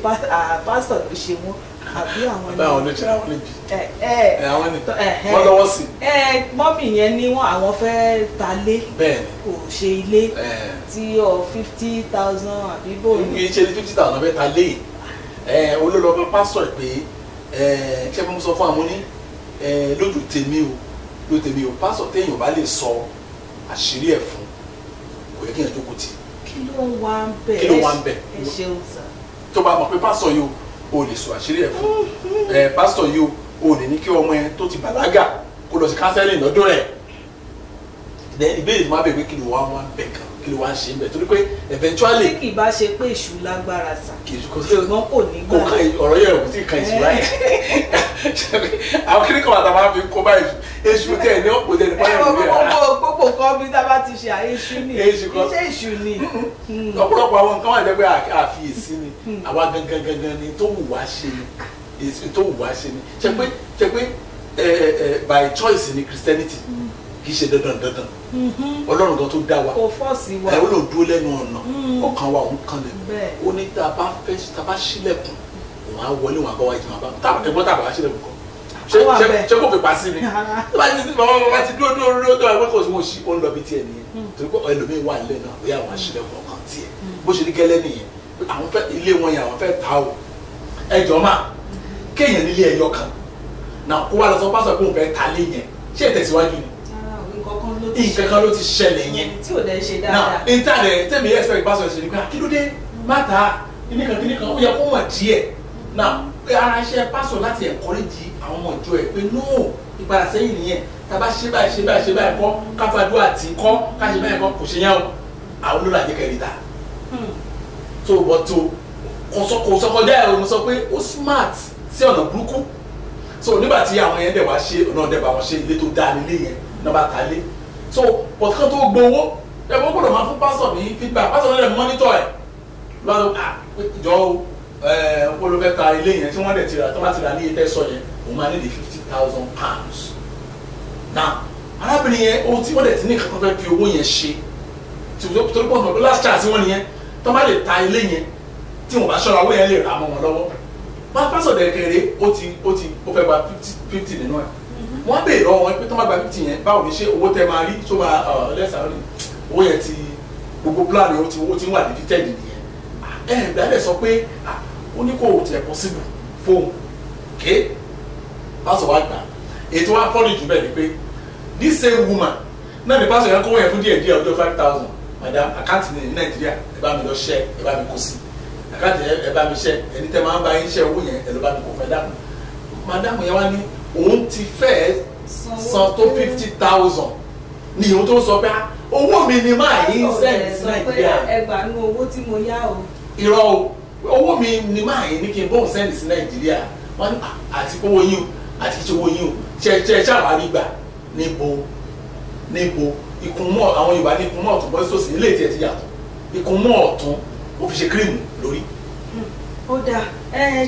pásítọ̀ ló ṣe wọ́n àbí àwọn ni àwọn ló ṣe àwọn lè bí àwọn ni wọ́n lọ́wọ́ sí. mọ́mì yẹn ni àwọn fẹ́ ta lé kò ṣe ilé tí 50,000 àbí bóyá. kì í ṣe ní 50,000 fẹ́ ta lé olólùfẹ́ pásítọ̀ pé ṣé mo sọ fún àwọn ní lójú tèmi o pásítọ̀ téèyàn bá lè sọ àṣírí ẹ̀ fún kò yẹ kí èèyàn jókòó tì. kí ló wá ń bẹ̀ ẹ ṣeun sà. tó bá mọ̀ pé pásítọ̀ yìí o lè sọ àṣírí ẹ̀ fún pásítọ̀ yìí o lè ní kí ọmọ ẹ tó ti bàlágà kó lọ sí kánsẹ́lì lọ́dún rẹ̀ ìbéèrè máa bẹ̀ pé kí ló wá ń bẹ̀ kan kí ló wá ń ṣe ń bẹ̀ torí pé eventually. tí kì í bá ṣe pé èṣù lágbára sà ṣùgbọ́n kò ní gbà. ọ̀rọ̀ yẹn ò tí ì kan èṣù báyìí àwọn kí ni kò àtàwọn máa fi kó bá èṣù tẹ̀ ní ọ̀pọ̀ tẹ̀ nípa ìlú rẹ̀. gbogbo nǹkan bí tá a bá ti ṣe èṣù ni iṣẹ́ èṣù ni. ọ̀pọ̀lọpọ̀ àwọn nǹkan wà lẹ́gbẹ̀ẹ́ àfiyèsí ni àwa gangan ni tó wù wá ṣe ni tó wù wá ṣe ni ṣe pé by choice ni Christianity kì í ṣe dandan Ọlọ́run kan tó dá wa kò fọ́ọ̀sì wa ó lò dúró lẹ́nu ọ̀nà ọkàn wa òun kan lẹ̀ ó ní tá a bá ṣílẹ̀kùn òun á wọlé wọn àbáwá ìjìnlẹ̀ àbá ẹ̀gbọ́n tá a bá ṣílẹ̀kùn kan ṣé kò fi pa sí ni bá ti dúró tó ẹgbẹ́ kò sí wọn ṣí ó ń lọ bí tiẹ̀ nìyẹn torí pé ẹlòmíín wà nílẹ̀ náà bóyá àwọn aṣílẹ̀kùn ọkàn tiẹ̀ bó ṣe ní gẹ́lẹ́ nìyẹn àwọn fẹ́ ilé wọn yẹn àwọn fẹ́ ta o ẹjọ́ máa kéèyàn nílé ẹyọ kan náà kó wá lọ sọ pásọ pé òun fẹ́ ta lé yẹn ṣé ìtẹ̀síwájú ni nǹkan kan ló ti ṣẹlẹ̀ yẹn tí ò dẹ̀ ṣe dáadáa. náà intanet tẹ̀mí expect pásọ ṣe ni pé kí ló dé má ta kíníkan ó yẹ kó mọ̀ díẹ̀ náà ara iṣẹ́ pásọ láti encourage àwọn ọmọ ìjọ ẹ̀ pé no ìpadà sẹ́yìn nìyẹn tá a bá ṣe báyìí kọ́ káfíńdúrà àti kọ́ káṣe báyìí kọ́ kò ṣe yẹn o àwọn olórí àjẹkẹ̀rì ta tó bọ́ tó kò sọ kọjá ẹ̀ mo sọ pé ó smart sí ọ̀nà burúkú so nígbà tí àwọn yẹn dẹ̀ wá ṣe ọ̀nà ọ̀dẹ̀ bá wọn ṣe ilé tó dáa nílé yẹn náà bá ta lé so but kan tó gbowó ẹ bó gbọ́dọ̀ máa fún pásọ̀ ní feedback pásọ̀ náà lè monitor ẹ̀ lọ́dọ̀ ìjọ olùfẹ́ ta ilé yẹn tí wọ́n dẹ̀ ti rà tó bá ti rà ní ilé sọ yẹn òun máa ní di £50,000 now arábìnrin yẹn ohun tí wọ́n dẹ̀ ti ní kankan fẹ́ fi owó yẹn ṣe torí pọ̀ náà last chance wọn nìyẹn tó bá lè ta ilé yẹn tí wọ́n bá ṣọ́ra owó yẹn lè rà mọ́ wọn lọ́wọ́ pásọ̀ dẹ̀ kéré ó fẹ́ gba 50 nínú ẹ̀ wọ́n bèèrè lọ́wọ́ wọn pé tó má gba 50 yẹn báwo ni ṣé owó tẹ máa rí tó máa lẹ́sàn-án rí owó yẹn ti gbogbo plan yẹn owó ti ń wà defeated nìyẹn ìgbàlẹ̀ sọ pé ó ní kò tẹ̀ possible fóun ké pásọ̀ wá gbà ètò wa fọ́ọ̀nì jù bẹ́ẹ̀ ni pé this same woman náà ní pásọ̀ yẹn kó yẹn fún díẹ̀ ọjọ́ 5,000 madam àkáǹtì ní Nàìjíríà ẹ bá mi lọ ṣẹ́ ẹ bá mi kó sí àkáǹtì ẹ bá mi ṣẹ́ ẹni tẹ́ máa ń bá yín ṣẹ́ owó yẹn ẹ lọ bá mi kó fẹ́ dákun madam yẹn wá ní òun ti fẹ́ san tó 50,000 ní òun tó sọ pé owó mi ni máa yí sẹ́yìn sí Nàìjíríà ẹgbàá nú owó tí mo yá o irọ́ o owó mi ni máa yí ní kí n bóun sẹ́yìn sí Nàìjíríà wọ́n ní àti owó yín àti kí ṣe owó yín o ṣe ṣàwárí gbà níbo ikùn mọ́ àwọn Yorùbá ní ikùn mọ́ ọ̀tún bọ́ sósì nílé ìtì ẹ̀ ti yàtọ̀ ikùn mọ́ ọ̀tún ó fi ṣe kírìmù lórí. ó dáa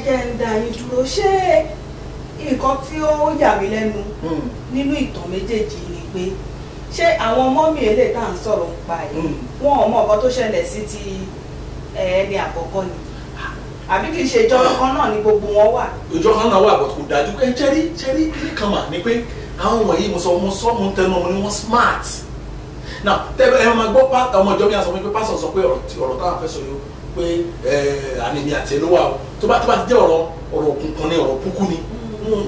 jẹ́ ń da yín dúró ṣé nǹkan tí ó yà mí lẹ́nu nínú ìtàn méjèèjì ni pé ṣé àwọn mọ́mì eléyìí tá à ń sọ̀rọ̀ ń pa ẹ̀ wọn ò mọ nǹkan tó ṣẹlẹ̀ sí ti ẹni àkọ́kọ́ ni àbí kì í ṣe ìjọ kan náà ni gbogbo wọn wà. ìjọ kan náà wà bọ̀ kò dájú pé ṣẹ́rí kan mà ní pé àwọn wọ̀nyí mo tẹnu ọmọ ni wọ́n smart. now tẹ́lẹ̀ ẹ máa gbọ́ ọmọ ìjọ mi àsọ pé pásọ̀ sọ pé ọ̀rọ̀ táwọn fẹ́ sọ yìí pé ànìmí àti ẹlówà o tó bá ti jẹ́ ọ̀rọ̀ òkùnkùn ni ọ̀rọ̀ kúkú ni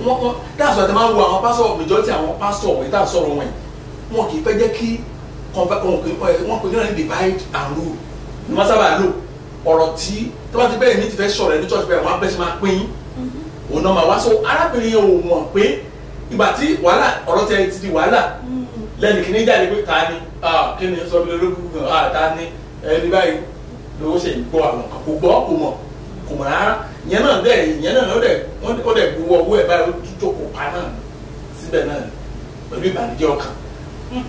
wọ́n dáàsọ̀ àti máa ń wo àwọn pásọ̀ majority àwọn pásọ̀ wọ̀nyí tá à ń sọ̀rọ̀ wọ̀nyí wọn kì í fẹ́ jẹ́ kí wọ́n pè ní divide and rule ni wọ́n sábà lò ọ̀rọ̀ tí tó bá ti bẹ́ẹ̀ ní ti fẹ́ sọ̀rọ̀ ẹni church bẹ́ẹ̀ wọ́n á bẹ́ ṣe máa pín òun náà máa wá so arábìnrin yẹn ò mọ̀ pé ìgbà tí wàhálà ọ̀rọ̀ tẹ ti di wàhálà lẹ́nu kìíní jáde pé ta ni kí ni sọ bíi olóògùn ta ni ẹni báyìí lówó ṣe gbọ́ àwọn kan kò gbọ́ kò mọ̀ rárá ìyẹn náà ó dẹ̀ gbowó owó ẹ̀ báyìí ó tún jókòó pa náà síbẹ̀ náà pẹ̀lú ìbànújẹ́ ọkàn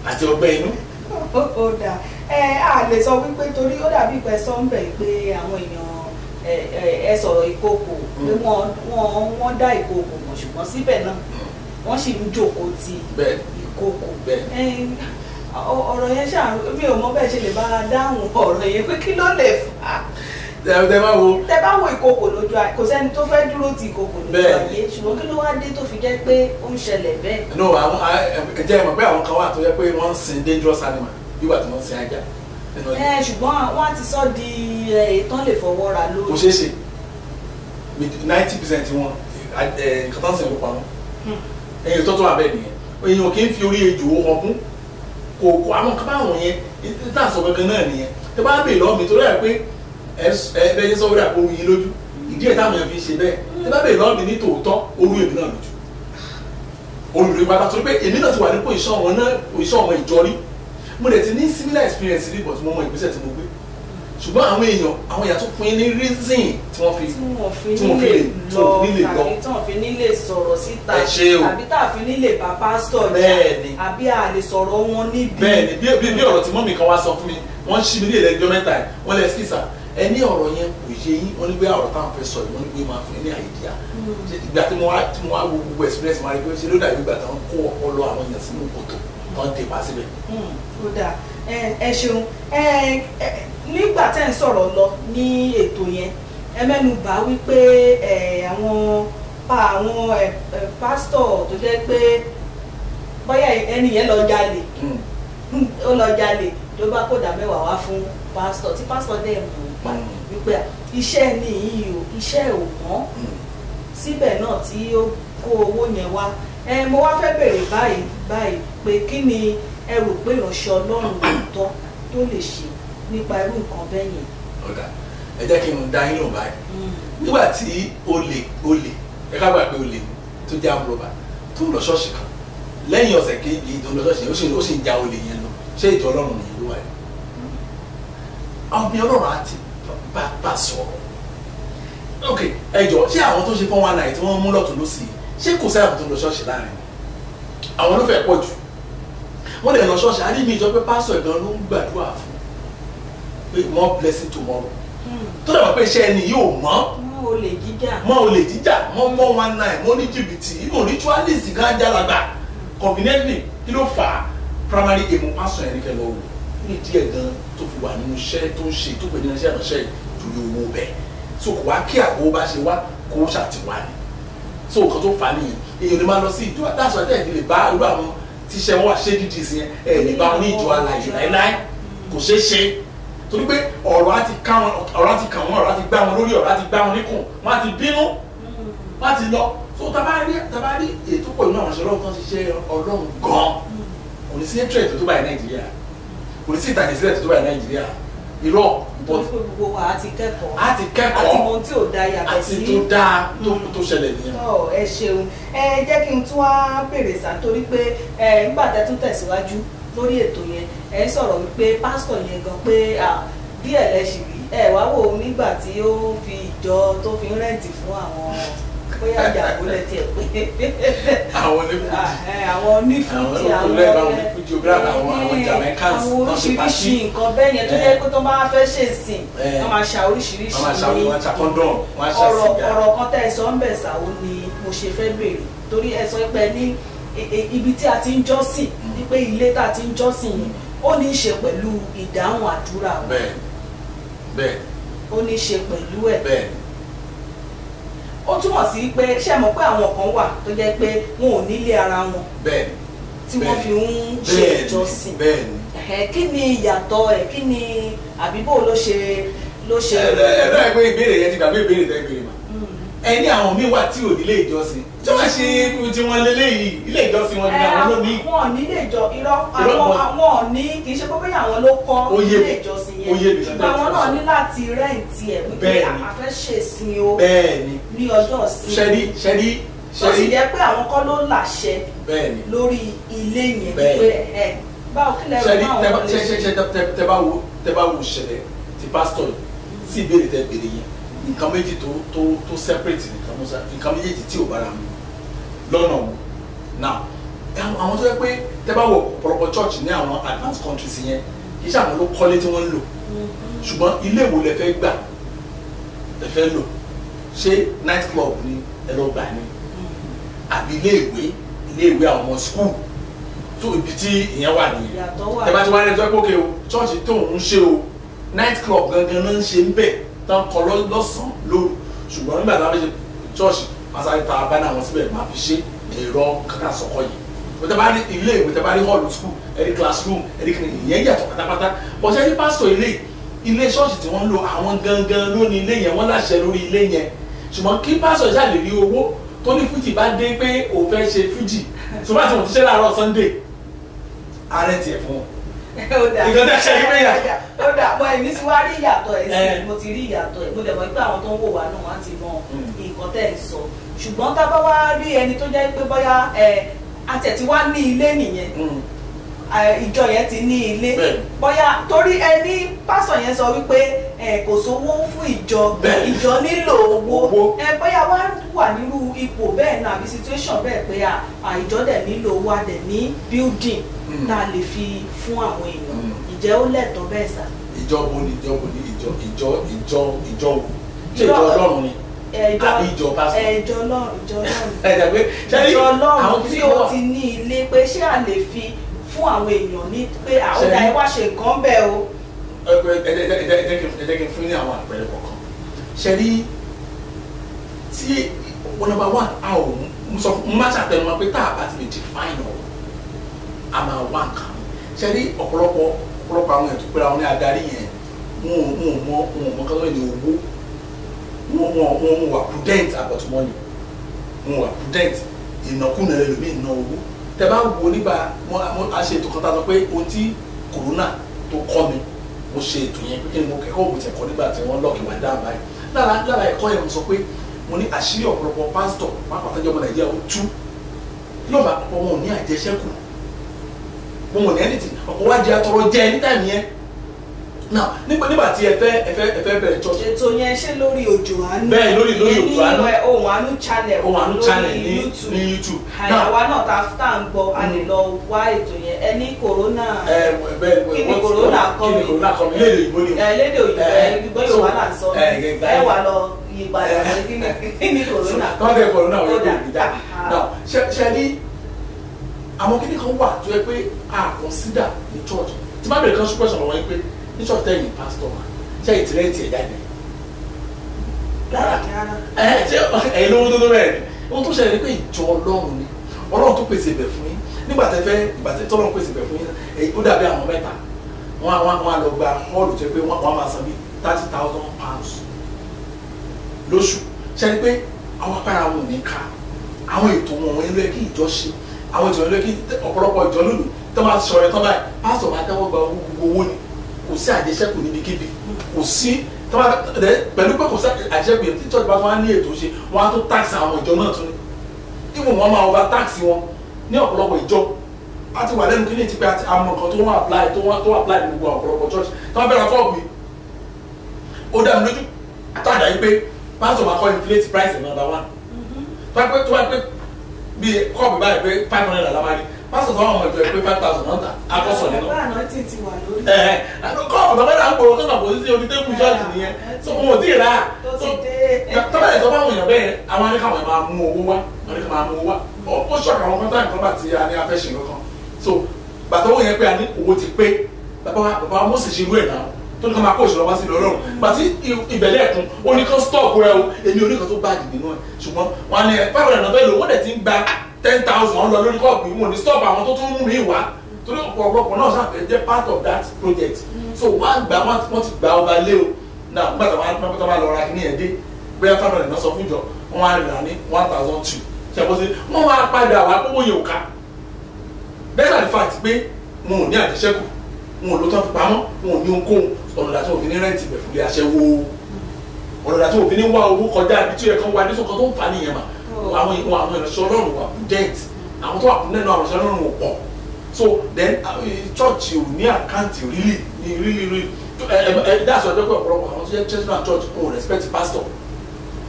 àti ọgbẹ́ inú. ó dà a lè sọ wípé torí ó dàbí ìpẹ́ sọ́ńbẹ̀ pé àwọn èèyàn ẹ sọ̀rọ̀ ìkòkò pé wọ́n dá ìkòkò mọ̀ ṣùgbọ́n síbẹ̀ náà wọ́n sì ń jókòó ti ìkòkò. ọ̀rọ̀ yẹn mi ò mọ bẹ́ẹ̀ ṣe lè bá dáhùn ọ̀rọ̀ yẹn pé kí ló lè fà á. tẹ bá wo ìkòkò lójú ayé kò sẹ́ni tó fẹ́ dúró ti ìkòkò lójú ayé ṣùgbọ́n kí ló wá dé tó fi jẹ́ pé ó ń ṣẹlẹ̀ bẹ́ẹ̀. no àwọn ẹ̀jẹ̀ mọ̀ pé àwọn kan wà tó yẹ pé wọ́n ń sin dangerous animal bí wà tí wọ́n ń sin ajá. ṣùgbọ́n wọ́n ti sọ di ìtàn lè fọwọ́ ra lórí. kò ṣeé ṣe 90% wọn nǹkan tó ń sìn ló pa wọn ẹ̀yìn tó tó wà bẹ́ẹ̀ nìyẹn èèyàn kì í fi orí ejò ọkùn kò àwọn kan báwọn yẹn tá a sọ gangan náà nìyẹn tó bá bèèrè lọ́wọ́ mi torí ẹ̀ pé bẹ́ẹ̀ yẹn sọ wíwá pé orí yín lójú ìdí ẹ̀ táwọn yẹn fi ṣe bẹ́ẹ̀ tó bá bèèrè lọ́wọ́ mi ní tòótọ́ orí èmi náà lójú olùdó ìpàtà torí pé èmi náà ti wà ní pòṣíṣàn ọmọ ìjọrí mo dẹ̀ ti ní similar experience rí but mo mọ ìgbésẹ̀ tí mo gbé ṣùgbọ́n àwọn èèyàn tó fún yín ní reason tí wọ́n fi nílè lọ tàbí tí wọ́n fi nílè sọ̀rọ̀ síta tàbí tá a fi nílè bá pásítọ̀ jà àbí a lè sọ̀rọ̀ wọn níbi. bẹ́ẹ̀ni bí ọ̀rọ̀ tí mọ́mì kan wá sọ fún mi wọ́n ṣí mi ní ìlẹ́jọ́ mẹ́ta ẹ̀ wọ́n lẹ sísà ẹ ní ọ̀rọ̀ yẹn kò yé yín wọ́n ní pé ọ̀rọ̀ táwọn fẹ́ sọ ìwọ́n ní pé máa fún yín ní àìdíyà ìgbà tí mo wá wo gbogbo experience máa rí pé ṣe ló dàbí ìgbà táwọn kó ọpọlọ àwọn èèyàn sínú kòtò tán dé pa síbẹ̀. ó dáa ẹ ṣeun nígbà tẹ́ ń sọ̀rọ̀ lọ ní ètò yẹn ẹ mẹ́nu bà wípé àwọn pásítọ̀ tó jẹ́ pé bóyá ẹni yẹn lọ jalè ó lọ jalè tó bá kódà mẹ́wàá wá fún pásítọ̀ tí pásítọ̀ dẹ̀ mú pa wípé iṣẹ́ ni yìí o iṣẹ́ ò mọ́ síbẹ̀ náà tí ó kó owó yẹn wá mo wá fẹ́ bèrè báyìí pé kí ni ẹ rò pé ìránṣẹ́ Ọlọ́run lóòótọ́ tó lè ṣe nípa irú nǹkan bẹ́ẹ̀ yẹn. ọ̀dà ẹ jẹ́ kí n dá yín lò báyìí nígbà tí olè ẹ ká gbà pé olè tó jẹ́ àmúrọ̀bà tó ń lọ ṣọ́ọ̀ṣì kan lẹ́yìn ọ̀sẹ̀ kejì tó ń lọ ṣọ́ọ̀ṣì yẹn ó sì ń ja olè yẹn lọ ṣé ìjọ Ọlọ́run nìyẹn ló wà yẹn. ọmọ Ọlọ́run á ti bá sọ̀rọ̀ ok ẹ jọ ṣé àwọn tó ṣe 419 tí wọ́n mú lọ́tún lọ́sì ṣé kò sí àwọn tó ń lọ ṣọ́ọ̀ṣì láàrin àwọn ló fẹ́ pọ̀ jù wọ́n lè lọ ṣọ́ọ̀ṣì á ní mi ìjọ pé pásítọ̀ ìgan ló ń gbàdúrà fún pé more blessing tomorrow tó dàgbà pé iṣẹ́ ẹni yóò mọ́ olè jíjà mọ́ 419 mọ́ ní jìbìtì inú ritualist gan jálàgbà conveniently kí ló fà á primary aim pásítọ̀ ẹni kẹ́ lọ wò ní díẹ̀ gan tó fi wà nínú iṣẹ́ tó ń ṣe tó pè ní iṣẹ́ ìránṣẹ́ ìtòlú owó bẹ́ẹ̀ so kò wá kí àgbo bá ṣe wá kó ṣàtiwá ni so nǹkan tó fà á nìyẹn èèyàn lè máa lọ sí ìjọ àtàṣọ àti ẹ̀dínlẹ̀ bá irú àwọn tíṣẹ́ wọn wà ṣé dídì sí ẹ̀ lè bá wọn ní ìjọ alàyè láéláé kò ṣeé ṣe torí pé ọ̀rọ̀ á ti kàn wọ́n ọ̀rọ̀ á ti gbá wọn lórí ọ̀rọ̀ á ti gbá wọn níkùn wọ́n á ti bínú wọ́n á ti lọ so tabari ètò pọ̀ nínú àwọn ìṣẹ́ ọlọ́run tó ń ṣiṣẹ́ ọlọ́run gan-an kò ní sí hatred tó báyìí Nàìjíríà kò ní sí ìtàgé tó báyìí Nàìjíríà irọ́ gbogbo wa àti kẹ́kọ̀ọ́ àti mọ tí ò da yàtọ̀ sí àti tó dáa tó ṣẹlẹ̀ nìyẹn. ẹ ṣeun jẹ́ kí n tún wá bèrè sá torí pé nígbà tẹ́ tún tẹ̀síwájú lórí ètò yẹn ẹ sọ̀rọ̀ wípé pásítọ̀ yẹn gan pé díẹ̀ lẹ́sìn rí wá wò nígbà tí ó fi ìjọ tó fi ń rẹ́ǹtì fún àwọn bóyá ìyàwó lẹ tiẹ̀ pé àwọn onífújì àwọn onífújì àwọn Jamaicans àwọn oríṣiríṣi nǹkan bẹ́ẹ̀ yẹn tó jẹ́ pé tó máa fẹ́ ṣe ìsìn wọ́n máa ṣa oríṣiríṣi ní ọ̀rọ̀ kan tẹ́ ẹ sọ ń bẹ̀ ṣàwọn ni mo ṣe fẹ́ béèrè torí ẹ sọ pé ní ibi tí a ti ń jọ́sìn ní pé ilé tá a ti ń jọ́sìn yẹn ó ní í ṣe pẹ̀lú ìdáhùn àdúrà wọn bẹ́ẹ̀ ó ní í ṣe pẹ̀lú ẹ̀ bẹ́ẹ̀ ó túmọ̀ sí pé ṣé mọ̀ pé àwọn kan wà tó jẹ́ pé wọn ò nílé ara wọn bẹ́ẹ̀ tí wọ́n fi ń ṣe ìjọsìn kí ni ìyàtọ̀ ẹ̀ kí ni àbíbò ló ṣe ẹ̀rọ ẹgbẹ́ ìbéèrè yẹn ti gbàgbé ìbéèrè tẹ́ ìbéèrè mà ẹni àwọn míì wà tí ò nílé ìjọsìn tí wọ́n ṣe tí wọ́n lélẹ́yìí ilé ìjọsìn wọn ni àwọn ló ní. wọn ò nílé ìjọ irọ́ àwọn ò ní kì í ṣe pé bóyá àwọn ló kọ́ ilé ìjọsìn yẹn ṣùgbọ́n àwọn náà ní láti rẹ́ǹtì ẹ̀ wípé àfẹ́ ṣèsìn o ní ọjọ́ ìsinmi tó sì jẹ́ pé àwọn kọ́ ló láṣẹ lórí ilé yẹn wípé báwo kí lẹ rò máa wọn lè ṣe. tẹ bá wo ṣẹlẹ̀ ti pásítọ̀ sí ìbéèrè tẹ béèrè yẹn nǹkan méjì tó separate nǹkan méjèèjì tí ò bára mu lọ́nà wo now àwọn tó yẹ pé tẹ bá wo ọ̀pọ̀lọpọ̀ church ní àwọn advanced countries yẹn kì í ṣe àwọn ló kọ́lé tí wọ́n ń lò ṣùgbọ́n ilé wo lẹ fẹ́ gbà lẹ fẹ́ lò ṣé night club ni ẹ lọ gbà ni àbí ilé ìwé àwọn ọmọ school tó ibi tí ìyẹn wà nìyẹn tẹ bá ti wá ní ẹjọ́ pé o church tó ń ṣe o night club gangan náà ń ṣe ń bẹ̀ tán kọ lọ́sàn-án lóru ṣùgbọ́n nígbà táwọn ṣe church masari ta abáná àwọn síbẹ̀ máa fi ṣe èrò kankan sọ̀kọ yìí bó tẹ́ bá rí ilé ìwé tẹ́ bá rí hall school ẹ̀rí classroom ẹ̀rí kìnìún ìyẹn yàtọ̀ pátápátá bọ̀ṣẹ́ ní pásítọ̀ ilé ṣọ́ọ̀ṣì tí wọ́n ń lò àwọn gangan ló ní ilé yẹn wọ́n láṣẹ lórí ilé yẹn ṣùgbọ́n kí pásítọ̀ ṣáà lè rí owó tó ní fújì bá dé pé òun fẹ́ ṣe fújì ṣùgbọ́n àti òun ti ṣe láàárọ̀ Sunday ààrẹ tiẹ̀ fún ó dà mọ èmi tí wàá rí ìyàtọ̀ ẹ̀ sí mo ti rí ìyàtọ̀ ẹ̀ mo dẹ̀ mọ̀ pé àwọn tó ń wò wá náà wọ́n ti mọ nǹkan tẹ̀ ń sọ ṣùgbọ́n tá a bá wá rí ẹni tó jẹ́ pé bóyá àtẹ̀tí wá ní ilé nìyẹn ìjọ yẹn ti ní ilé bóyá torí ẹni pásọ̀ yẹn sọ wípé kò sówó fún ìjọ nílò owó bóyá wá wà nírú ipò bẹ́ẹ̀ náà àbí situation bẹ́ẹ̀ pé ìjọ dẹ̀ nílò owó a dẹ̀ ní building tá a lè fi fún àwọn èèyàn ìjẹ́ ó lẹ́tọ̀ọ́ bẹ́ẹ̀ sà. ìjọ wo ni ìjọ wo ni ìjọ wo ṣé ìjọ Ọlọ́run ni àbí ìjọ pásítọ̀. ìjọ Ọlọ́run tí ó ti ní ilé pé ṣé a lè fi fún àwọn èèyàn ní pé àwọn ọ̀dà ẹ wá ṣe nǹkan bẹ́ẹ̀ o. ẹ jẹ́ kí n fún ní àwọn àpẹẹrẹ kọ̀ọ̀kan ṣe rí tí number one a ò má ṣàtẹnumọ́ pé tá a bá ti lè define ọ̀rọ̀ a máa wá nǹkan ṣe rí ọ̀pọ̀lọpọ̀ àwọn ètò pé àwọn ní adarí yẹn wọn ò mọ kọ́tọ́ ní owó wọn wà prudent about money wọn wà prudent ìnákúnà ẹlòmíì ná owó tẹ bá wo nígbà a ṣe ètò kan tá a sọ pé ohun tí corona tó kọ́ mi mo ṣe ètò yẹn pé kí ni mo kẹ́kọ̀ọ́ ògùn tẹ̀kọ́ nígbà tí wọ́n lọ́ọ̀kì wá dáhùn báyìí lára ẹ̀kọ́ yẹn mo sọ pé mo ní àṣírí ọ̀pọ̀lọpọ̀ pásítọ̀ pápá tẹ́jọ́ ọmọ Nàìjíríà ó tú lọ́ba ọmọ ò ní àjẹsẹ́kù wọn ò ní ẹni tí ọkọ̀ wá jẹ́ atọ́rọ̀ jẹ́ ní táìmù yẹn now nígbà tí ẹ fẹ́ bẹ̀rẹ̀ church. ètò yẹn ṣe lórí Òjò Àánú bẹ́ẹ̀ lórí Òjò Àánú Ohùn Àánú channel ní YouTube àyàwá náà tá à ń gbọ́ a lè lọ wá ètò yẹn ẹni corona kí ni corona kọ́ mi lédè òyìnbó ni lédè òyìnbó Yorùbá là ń sọ ẹ wà lọ ìyípadà kí ni corona kọ́ mi corona wọ́n yóò gbé jáde now ṣe ní àwọn kíní kan wà tó yẹ pé a consider ní church tí bá bẹ̀rẹ̀ kan ṣùgbọ́n ṣọ̀rọ̀ wọ́n yẹ pé ní church tẹ́yìn pastor ma ṣe ìtìrẹ́ǹtì ẹ̀ jáde rárá ṣé ẹ̀yin lówó tó bẹ̀rẹ̀ ohun tó ṣẹlẹ̀ ni pé ìjọ Ọlọ́run ni Ọlọ́run tó pèsè ibẹ̀ fún yín nígbà tí Ọlọ́run pèsè ibẹ̀ fún yín ó dàbí àwọn mẹ́ta wọ́n á lọ gba hall tó yẹ pé wọ́n máa san bí £30,000 lóṣù ṣe ni pé àwọn apára wọn ò ní ká àwọn ètò wọn wọn ló yẹ kí ìjọ ṣe àwọn ìjọ ló yẹ kí ọ̀pọ̀lọpọ̀ ìjọ lónìí tó máa ṣọ̀rẹ́ tán báyìí pásítọ̀ máa tẹ́wọ́ gba owó ni kò sí àjẹsẹ́kù níbikíbi kò sí pẹ̀lú pé kò sí àjẹsẹ́kù yẹn tí church bá fún wa ní ètò ṣe wọn á tó tax àwọn ìjọ náà tún ní even wọn máa over tax wọn ní ọ̀pọ̀lọpọ̀ ìjọ a ti wà lẹ́nu kí ní ti pé àmọ́ nǹkan tó wọ́n apply ní gbogbo ọ̀pọ̀lọpọ̀ church tí wọ́n bẹ̀rẹ̀ fọ́ọ̀gbì ó dá mi lójú àtàdá yìí pé pásítọ̀ máa kọ́ inflate price number one tó wá pé bí kọ́ọ̀bù báyìí pé 500 la máa rí pásítọ̀ tó wà ọmọ ìjọ pé 5,000 náà ta akọ́sọ̀ nínú. bá àná tí ti wà lórí. kọ́ọ̀bù bàbá náà ń gbòòrò tó náà kò sí orí tébù ṣọ́ọ̀ṣì nìyẹn tó wọn ò tí ì rà á. tọ́lá ìsọ fáwọn èèyàn bẹ́ẹ̀ àwọn aníkàwọn máa mú owó wá aníkàwọn máa mú owó wá ó ṣọ̀kà àwọn kọ́ńtà nǹkan bá ti a ní afẹ́ṣe kankan so bàtà owó yẹn pé a ní owó ti pé bàbá Mósè ṣe irú ẹ̀ náà tó ní ká máa kó ìṣòro wá sí lọ́rùn gbàtí ìbẹ̀lẹ̀ ẹ̀kún ó ní kán stop rẹ o èmi ò ní kan tó bá dìde náà ṣùgbọ́n wọn ní 500 náà fẹ́ lò wọ́n dẹ̀ ti ń gba 10,000 lọ lórí kọ́ọ̀pù ìwọ̀n ní stop àwọn tó tún mú mi wá torí ọ̀pọ̀lọpọ̀ náà ṣàfẹ́ jẹ́ part of that project so wọ́n ti gba ọba lé o náà nígbà tó máa lọ ra kíní ẹ̀ dé bóyá 500 náà sọ fún ìjọ wọ́n á rà ní 1,200 ṣàkóso wọ́n wá padà wá kówó yẹn ò ká better the fact pé wọn ò ní àjẹsẹ́kù wọn ò ló tán fi pamọ́ wọn ò ní ohunkóhun ọ̀nà tí òfin ní rẹ́ǹtì bẹ̀ fúnlé aṣẹ́wó ọ̀nà tí òfin ní wá owó kọjá ibi tí ó yẹ kán wá ní sọ́kàn tó ń fà nìyẹn mà àwọn ìrìnàṣẹ́ ọlọ́run wà prudent àwọn tó wà kún lẹ́nu àwọn ìrìnàṣẹ́ ọlọ́run wò pọ̀ so then church ò ní àkáǹtì really that's why ọjọ́ pé ọ̀pọ̀lọpọ̀ àwọn tó jẹ́ treasurer church wọn ò respect pastor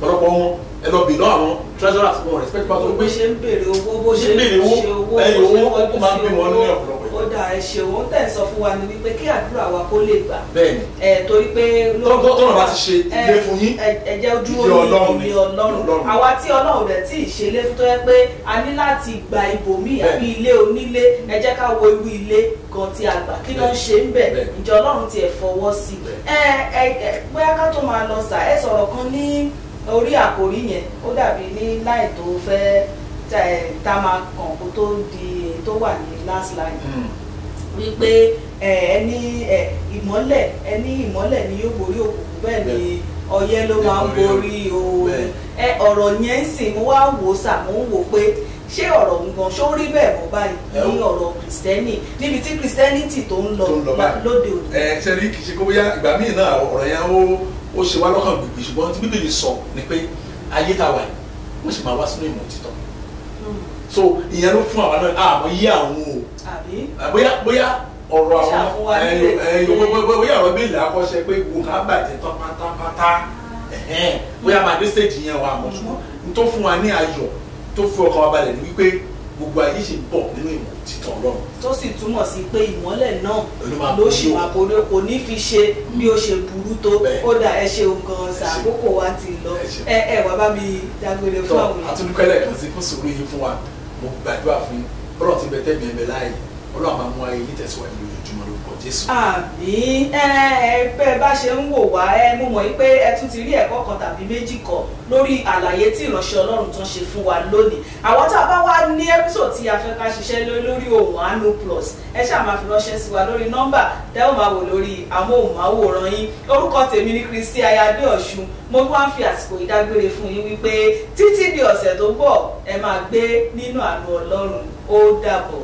ọ̀pọ̀lọpọ̀ wọn ẹ lọ bèèrè àwọn treasurers wọn ò respect pastor bó ṣe ń béèrè owó bó ṣe ń ṣe owó ó máa ń gbé wọn ní ọ̀pọ̀lọpọ̀ ó dà ẹ ṣe òun tẹ̀ sọ fún wa ni wípé kí àdúrà wa kó lè gbà. bẹ́ẹ̀ni torí pé tọ́nà bá ti ṣe ilé fún yín ẹ jẹ́ dúró ní ilé ọlọ́run àwa tí ọlọ́run rẹ̀ tí ì ṣe ilé fún tó yẹ pé a ní láti gba ibòmíì àbí ilé onílé ẹ jẹ́ ká wo irú ilé gan tí a gbà kí ló ń ṣe ń bẹ̀ ìjọ ọlọ́run ti ẹ̀ fọwọ́ sí bóyá ká tó máa lọ sà ẹ sọ̀rọ̀ kan ní orí àkòrí yẹn ó dàbí ní láì tó fẹ́ tá a máa kàn kó tó di tó wà ní last line wípé ẹni ìmọ́lẹ̀ ni yóò borí òkùnkùn bẹ́ẹ̀ ni ọyẹ́ ló máa ń borí oòrùn ọ̀rọ̀ yẹn ń sìn mo wá wò sà mo ń wò pé ṣé ọ̀rọ̀ nǹkan ṣó rí bẹ́ẹ̀ mọ́ báyìí ní ọ̀rọ̀ kìrìsìtẹ́nì níbi tí kìrìsìtẹ́nìtì tó ń lọ lóde òní. ṣe rí kì í ṣe kó bóyá ìgbà míì náà ọ̀rọ̀ yẹn ó ṣe wá lọ́kàn gbègbè ṣùgbọ́n tí Bíbélì sọ ni pé ayé tá a wà yìí wọ́n sì máa wá sínú ìmọ̀ òtítọ́ so ìyẹn ló fún àwọn náà àmọ́ yí àwọn o bóyá ọ̀rọ̀ àwọn bóyá ọ̀rọ̀ bíi ìlà akọ́ṣẹ́ pé gbogbo ká bàjẹ́ tán pátápátá bóyá máa dé stage yẹn wà mọ̀ ṣùgbọ́n n tó fún wa ní ayọ̀ tó fún ọkàn wa balẹ̀ ní wípé gbogbo ayé ṣe bọ̀ nínú ìmọ̀ òtítọ́ Ọlọ́run. tó sì túmọ̀ sí pé ìmọ́lẹ̀ náà ló ṣì wà kò ní fi ṣe bí ó ṣe burú tó ó dà ẹ ṣeun gan ṣàkókò wa ti lọ ẹ wá bá mi dágbére fún àwọn èèyàn. àtúndúkẹ́lẹ̀ kan sí kó sòrò yìí fún wa mo gbàdúrà fún Ọlọ́run ti bẹ tẹ́mi ẹ̀mẹ́ láàyè Ọlọ́run máa mú ayé yìí tẹ̀síwájú lójoojúmọ́ lórúkọ Jésù. àmín bẹ́ẹ̀ bá ṣe ń wò wá mo mọ̀ pé ẹ tún ti rí ẹ̀kọ́ kan tàbí méjì kọ́ lórí àlàyé tí ìránṣẹ́ Ọlọ́run tó ń ṣe fún wa lónìí àwọn tá a bá wá ní ẹ́písòdù tí a fẹ́ ká ṣiṣẹ́ lórí Ohùn Àánú Plus ẹ ṣáà máa fi ránṣẹ́ sí wa lórí nọ́mbà tẹ́ ò máa wò lórí amóhùnmáwòrán yín orúkọ tèmi ní Kristi Ayáde Ọ̀ṣun mo wá ń fi àsìkò ìdágbére fún yín wípé títí di ọ̀sẹ̀ tó bọ̀ ẹ máa gbé nínú àánú Ọlọ́run ó dàbọ̀.